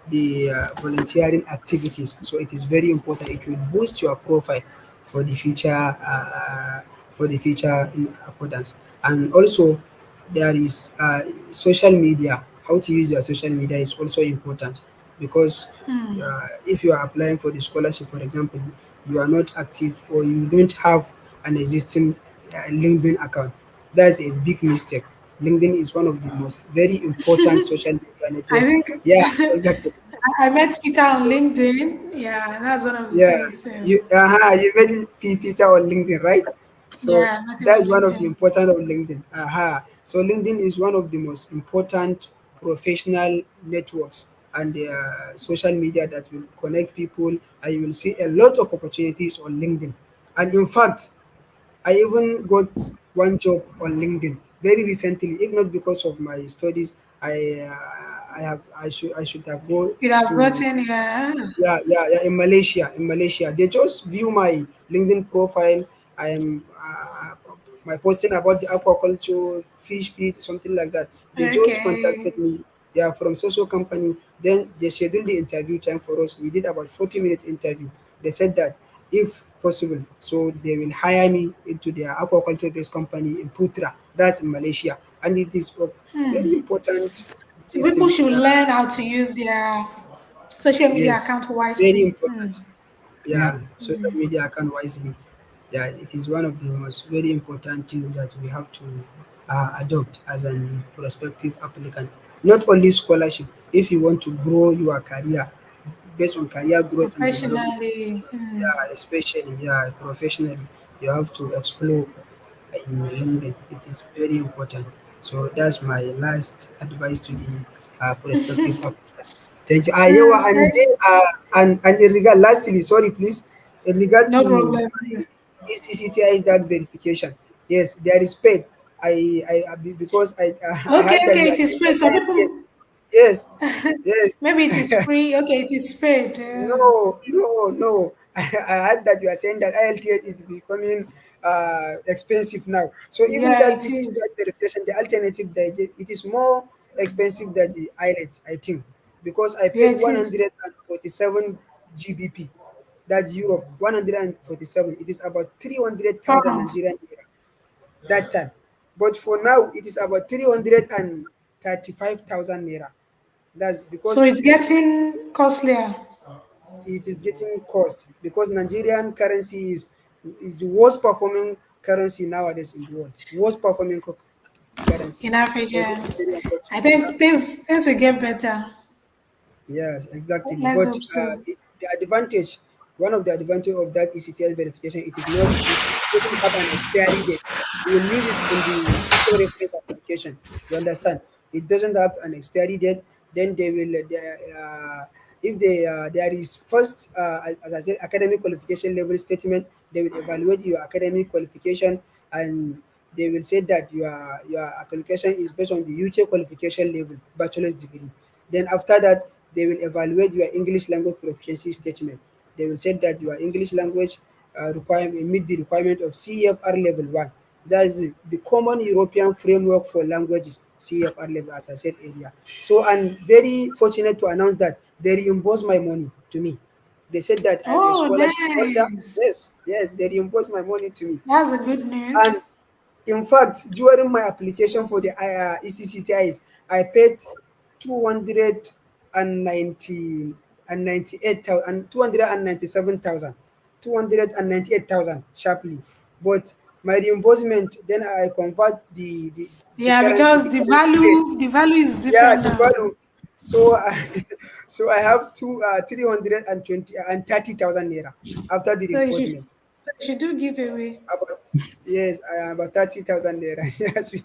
the volunteering activities. So it is very important. It will boost your profile for the future, for the future in accordance. And also, there is social media. How to use your social media is also important, because if you are applying for the scholarship, for example, you are not active or you don't have an existing LinkedIn account. That's a big mistake. LinkedIn is one of the most very important social media I networks. think Yeah, exactly. I met Peter on So LinkedIn. Yeah, that's one of the yeah, things. you made Peter on LinkedIn, right? So Yeah, I met him that's on one of the LinkedIn. important of LinkedIn. So LinkedIn is one of the most important professional networks and social media that will connect people, and you will see a lot of opportunities on LinkedIn. And in fact, I even got one job on LinkedIn very recently. If not because of my studies, I should have go You'd have to, gotten, yeah. yeah, in Malaysia. In Malaysia, they just view my LinkedIn profile. I am my posting about the aquaculture, fish feed, something like that. They just contacted Okay. me. They are from social company. Then they scheduled the interview time for us. We did about 40-minute interview. They said that if possible, so they will hire me into their aquaculture based company in Putra, that's in Malaysia, and it is of very important. So This people thing, should learn how to use their social media yes, account very wisely. important. Yeah. Yeah, social media account wisely. Yeah, it is one of the most very important things that we have to adopt as an prospective applicant. Not only scholarship, if you want to grow your career based on career growth and development, Professionally. yeah, especially yeah, professionally, you have to explore in LinkedIn. It is very important. So that's my last advice to the prospective applicant. Thank you. Yawa, and Thank- then, and in regard, lastly, sorry, please, in regard no to problem. ECCTI is that verification. Yes, there is paid. Because I Okay, heard that okay, you are it is saying free. that Some yes, people, yes, yes. maybe it is free. Okay, it is paid. No, no, no. I heard that you are saying that IELTS is becoming expensive now. So even Yeah, that it ECCTI is. verification, the alternative, it is more expensive than the IELTS, I think, because I Yeah, paid it is. 147 GBP. That's Europe, 147. It is about 300,000 Nigerian Pounds. naira that time. But for now, it is about 335,000 naira. That's So because it's getting costlier. it is getting cost, because Nigerian currency is the worst performing currency nowadays in the world. Worst performing currency. In So this Africa. is very I unfortunate. Yeah. think things will get better. Yes, exactly. Let's But hope so. the advantage, one of the advantage of that ECTS verification, it is not, it doesn't have an expiry date. You will use it in the future reference application. You understand? It doesn't have an expiry date. Then they will, if there is first, as I said, academic qualification level statement, they will evaluate your academic qualification, and they will say that your application is based on the UK qualification level, bachelor's degree. Then after that, they will evaluate your English language proficiency statement. They will say that your English language requirement meet the requirement of CFR level 1. That is the common European framework for languages, CFR level, as I said earlier. So I'm very fortunate to announce that they reimbursed my money to me. They said that I'm a Oh, scholarship holder. nice. Yes, yes, they reimbursed my money to me. That's a good And news. in fact, during my application for the ECCTIs, I paid. 290 and 98,000 and 297,000, 298,000 sharply. But my reimbursement, then I convert the Yeah, currency, because the currency rate. the value is Yeah, different the now. value. So so I have 320 and 30,000 naira after the So reimbursement. you should do giveaway. About, yes, about 30,000 naira. Yeah, she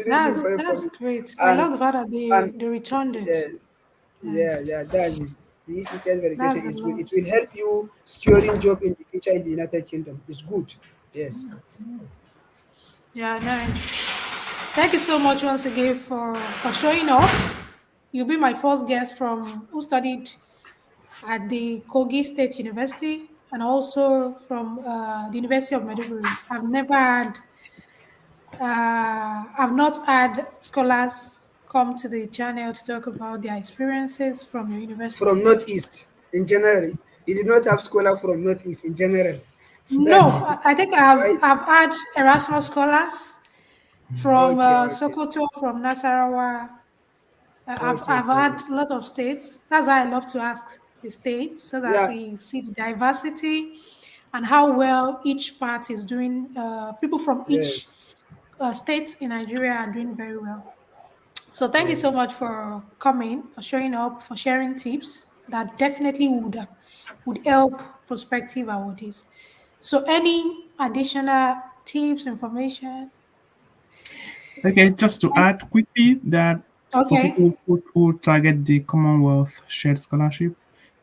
did give away for That's me. great. I And love the fact that and they returned it. yeah, And yeah, that's it. The ECCS verification that's a is good. It lot. will help you securing job in the future in the United Kingdom. It's good. Yes. Yeah, nice. Thank you so much once again for showing up. You'll be my first guest from who studied at the Kogi State University and also from the University of Maiduguri. I've not had scholars come to the channel to talk about their experiences from your From universities. Northeast in general. You did not have scholar from Northeast in general. No, That's it. I think Right? I've had Erasmus scholars from Okay, okay. Sokoto, from Nasarawa. Okay, I've okay. had a lot of states. That's why I love to ask the states so that Yeah, we see the diversity and how well each part is doing. People from each yes, state in Nigeria are doing very well. So thank you so yes. much for coming, for showing up, for sharing tips that definitely would help prospective awardees. So any additional tips, information? Okay, just to add quickly that for Okay. people who target the Commonwealth Shared Scholarship,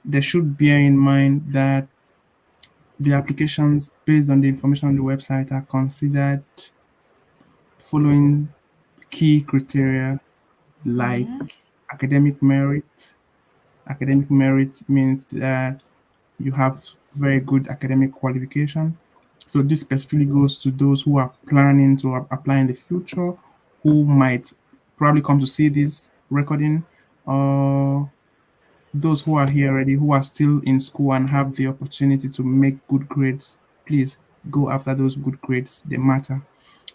they should bear in mind that the applications based on the information on the website are considered following key criteria like academic merit. Academic merit means that you have very good academic qualification. So this specifically goes to those who are planning to apply in the future, who might probably come to see this recording, or those who are here already, who are still in school and have the opportunity to make good grades. Please go after those good grades. They matter.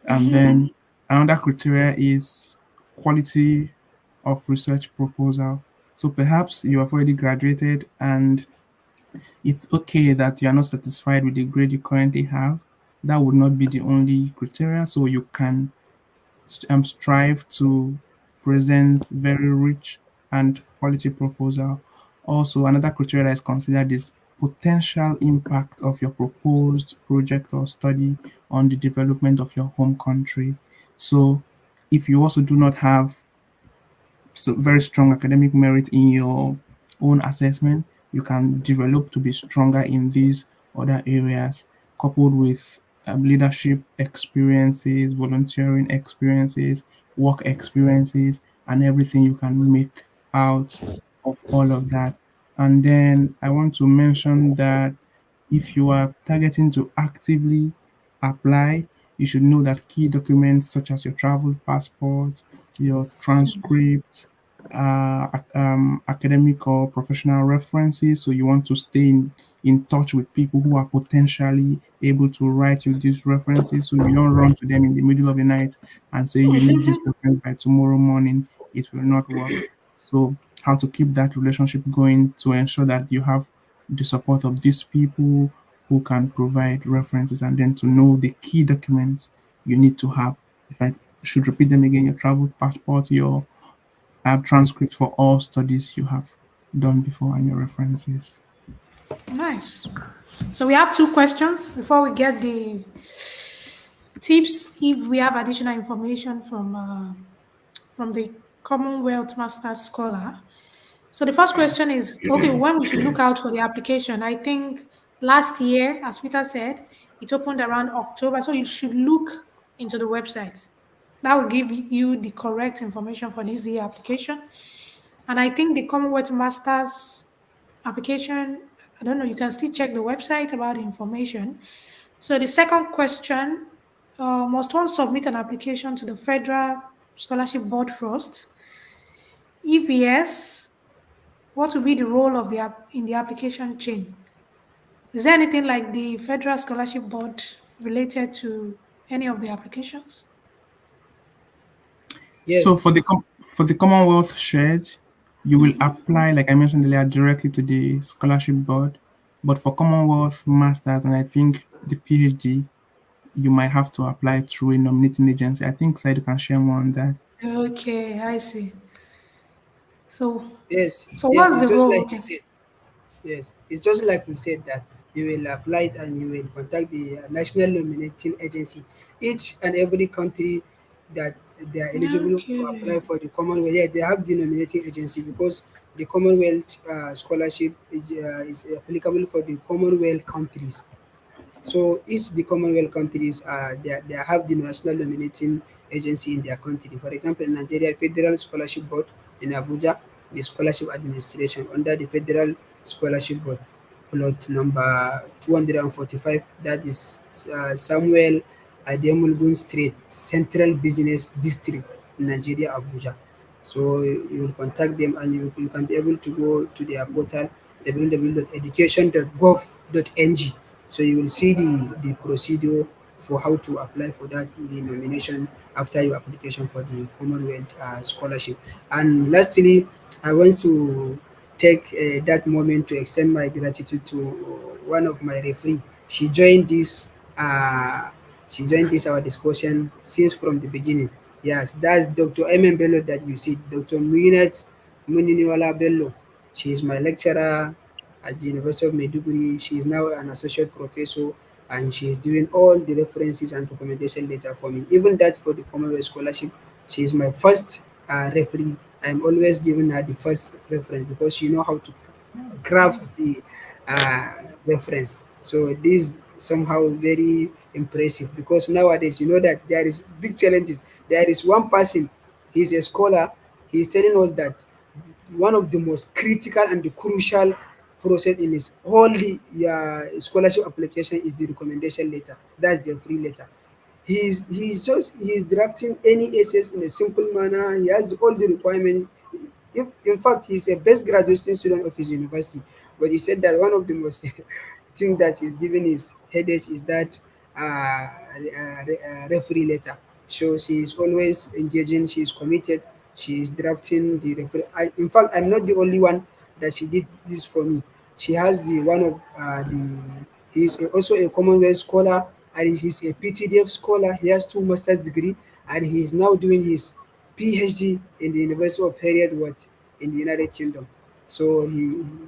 And then another criteria is quality of research proposal. So perhaps you have already graduated and it's okay that you are not satisfied with the grade you currently have. That would not be the only criteria. So you can strive to present very rich and quality proposal. Also, another criteria that is considered is potential impact of your proposed project or study on the development of your home country. So, if you also do not have so very strong academic merit in your own assessment, you can develop to be stronger in these other areas, coupled with leadership experiences, volunteering experiences, work experiences, and everything you can make out of all of that. And then I want to mention that if you are targeting to actively apply, you should know that key documents such as your travel passport, your transcript, academic or professional references. So you want to stay in touch with people who are potentially able to write you these references. So you don't run to them in the middle of the night and say you need this reference by tomorrow morning. It will not work. So how to keep that relationship going to ensure that you have the support of these people who can provide references, and then to know the key documents you need to have. If I should repeat them again, your travel passport, your transcript for all studies you have done before, and your references. Nice. So we have two questions before we get the tips. If we have additional information from the Commonwealth Master Scholar. So the first question is okay, when we should look out for the application. I think last year, as Peter said, it opened around October. So you should look into the website. That will give you the correct information for this year application. And I think the Commonwealth Masters application, I don't know, you can still check the website about the information. So the second question, must one submit an application to the Federal Scholarship Board first? If yes, what will be the role of the in the application chain? Is there anything like the Federal Scholarship Board related to any of the applications? So for the Yes. For the Commonwealth Shared, you will apply, like I mentioned earlier, directly to the scholarship board. But for Commonwealth Masters and I think the PhD, you might have to apply through a nominating agency. I think Said can share more on that. Okay, I see. So, Yes, so yes, what's it's the just role? like he Okay. said. Yes, it's just like he said that you will apply it and you will contact the national nominating agency. Each and every country that they are eligible to apply Okay. for the Commonwealth, yeah, they have the nominating agency because the Commonwealth scholarship is applicable for the Commonwealth countries. So each the Commonwealth countries they have the national nominating agency in their country. For example, in Nigeria, Federal Scholarship Board; in Abuja, the Scholarship Administration under the Federal Scholarship Board. Plot number 245, that is Samuel Ademulgun Street, Central Business District in Nigeria, Abuja. So you will contact them and you can be able to go to their portal www.education.gov.ng. So you will see the procedure for how to apply for that the nomination after your application for the Commonwealth scholarship. And lastly, I want to take that moment to extend my gratitude to one of my referee. She joined this. Our discussion since from the beginning. Yes, that's Dr. M. Bello that you see, Dr. Muinat Muniniwala Bello. She is my lecturer at the University of Maiduguri. She is now an associate professor and she is doing all the references and recommendation letter for me. Even that for the Commonwealth Scholarship, she is my first referee. I'm always giving her the first reference because she know how to craft the uh, reference. So this somehow very impressive because nowadays you know that there is big challenges. There is one person, he's a scholar, he's telling us that one of the most critical and the crucial process in his whole scholarship application is the recommendation letter. That's the free letter. He's drafting any essays in a simple manner. He has all the requirements. In fact, he's a best graduating student of his university. But he said that one of the most thing that is giving his headache is that referee letter. So she is always engaging. She is committed. She is drafting the referee. In fact, I'm not the only one that she did this for me. She has the one of the. He's also a Commonwealth scholar and he's a PTDF scholar. He has two master's degree and he is now doing his PhD in the University of Harriet Watt in the United Kingdom. So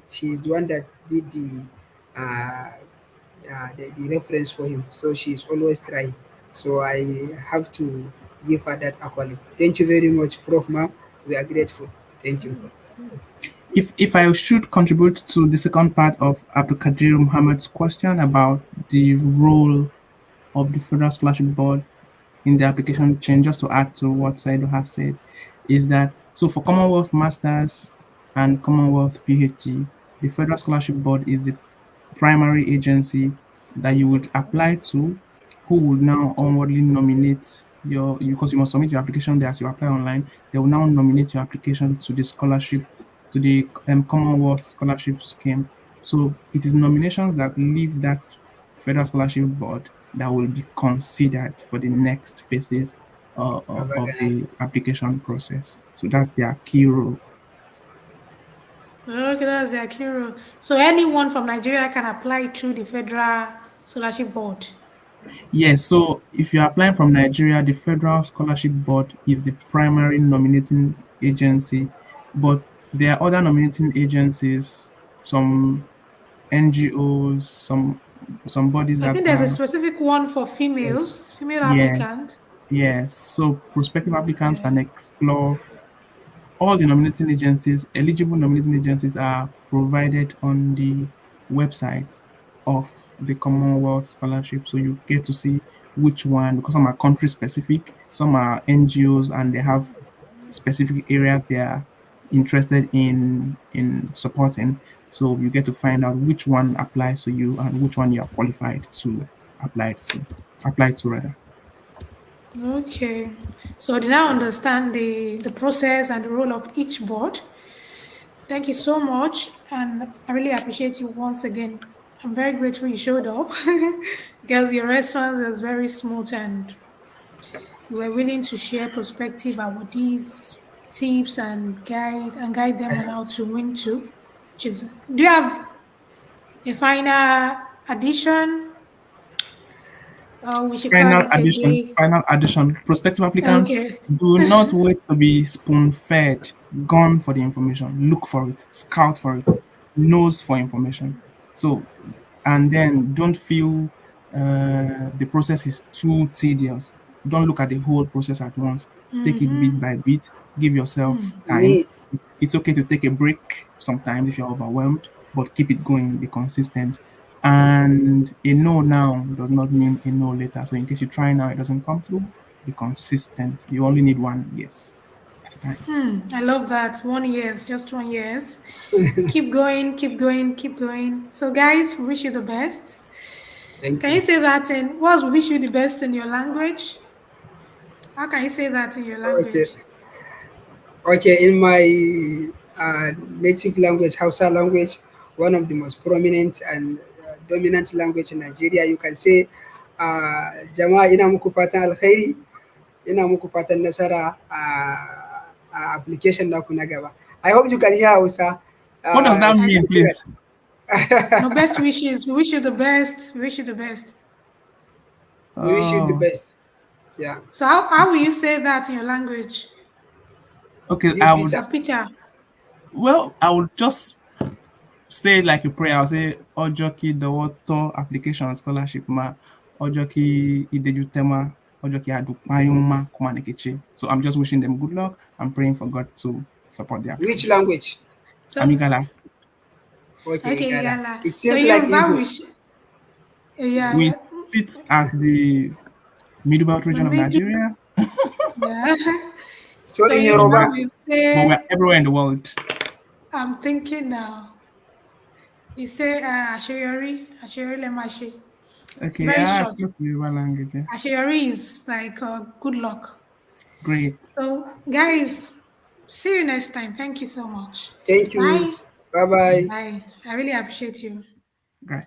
she is the one that did uh, the reference for him. So she's always trying. So I have to give her that accolade. Thank you very much, Prof. Ma'am. We are grateful. Thank you. If I should contribute to the second part of Abdul Kadir Muhammad's question about the role of the Federal Scholarship Board in the application chain, just to add to what Saido has said, is that so for Commonwealth Masters and Commonwealth PhD, the Federal Scholarship Board is the primary agency that you would apply to, who would now onwardly nominate because you must submit your application there as you apply online. They will now nominate your application to the scholarship, to the Commonwealth Scholarship Scheme. So it is nominations that leave that Federal Scholarship Board that will be considered for the next phases of Abagana. the application process. So that's their key role. Okay, that's the Akiro. So anyone from Nigeria can apply through the Federal Scholarship Board. Yes, so if you're applying from Nigeria, the Federal Scholarship Board is the primary nominating agency, but there are other nominating agencies, some NGOs, some bodies I that think there's a are specific one for Yes. females, female yes, applicants. yes. So prospective applicants Okay. can explore all the nominating agencies, eligible nominating agencies are provided on the website of the Commonwealth Scholarship. So you get to see which one, because some are country specific, some are NGOs, and they have specific areas they are interested in supporting. So you get to find out which one applies to you and which one you are qualified to apply to rather. Okay. So I did now understand the process and the role of each board. Thank you so much. And I really appreciate you once again. I'm very grateful you showed up because your response was very smooth and you were willing to share perspective awardees tips and guide I them on have. how to win too. Which is, do you have a final addition, or we should call Final it a addition, day? final addition. Prospective applicants, Okay. do not wait to be spoon-fed. Gone for the information. Look for it. Scout for it. Nose for information. So, and then don't feel the process is too tedious. Don't look at the whole process at once. Take it bit by bit. Give yourself time. Me, It's okay to take a break sometimes if you're overwhelmed, but keep it going. Be consistent. And a no now does not mean a no later. So in case you try now, it doesn't come through, be consistent. You only need one yes at a time. I love that. 1 year, just 1 years. Keep going, keep going, keep going. So, guys, we wish you the best. thank Can you you. say that in what wish you the best in your language? How can you say that in your Okay, language? okay. In my native language, Hausa language, one of the most prominent and dominant language in Nigeria, you can say, "Jama'a ina muku fatan alkhairi, ina muku fatan nasara application naku na gaba." I hope you can hear Hausa. What does that I, mean, please? no best wishes. We wish you the best. We wish you the best. We wish you the Oh, best. Yeah, So, how will you say that in your language? okay. you Peter. Peter. I would just say like a prayer. I'll say, Ojoki Dawoto application scholarship ma, Ojoki Idejutema, Ojoki Adupayuma Kumanekichi. So I'm just wishing them good luck. I'm praying for God to support the Which application. language? So, Amigala, Okay, okay, Igala. Gala. It So, seems like Yoruba Igbo. wish. Yeah, we yeah. sit at the middle belt The region of middle. Nigeria, Yeah. So So, in but Yoruba Yoruba, we're will but we're say, everywhere in the world. I'm thinking now. We say, Asheyori Lemashi. It's Okay, very yeah, it's short. close to the Yoruba language. Yeah. Asheyori is like good luck. Great. So, guys, see you next time. Thank you so much. thank you. Bye. Bye bye. Bye. I really appreciate you. Great.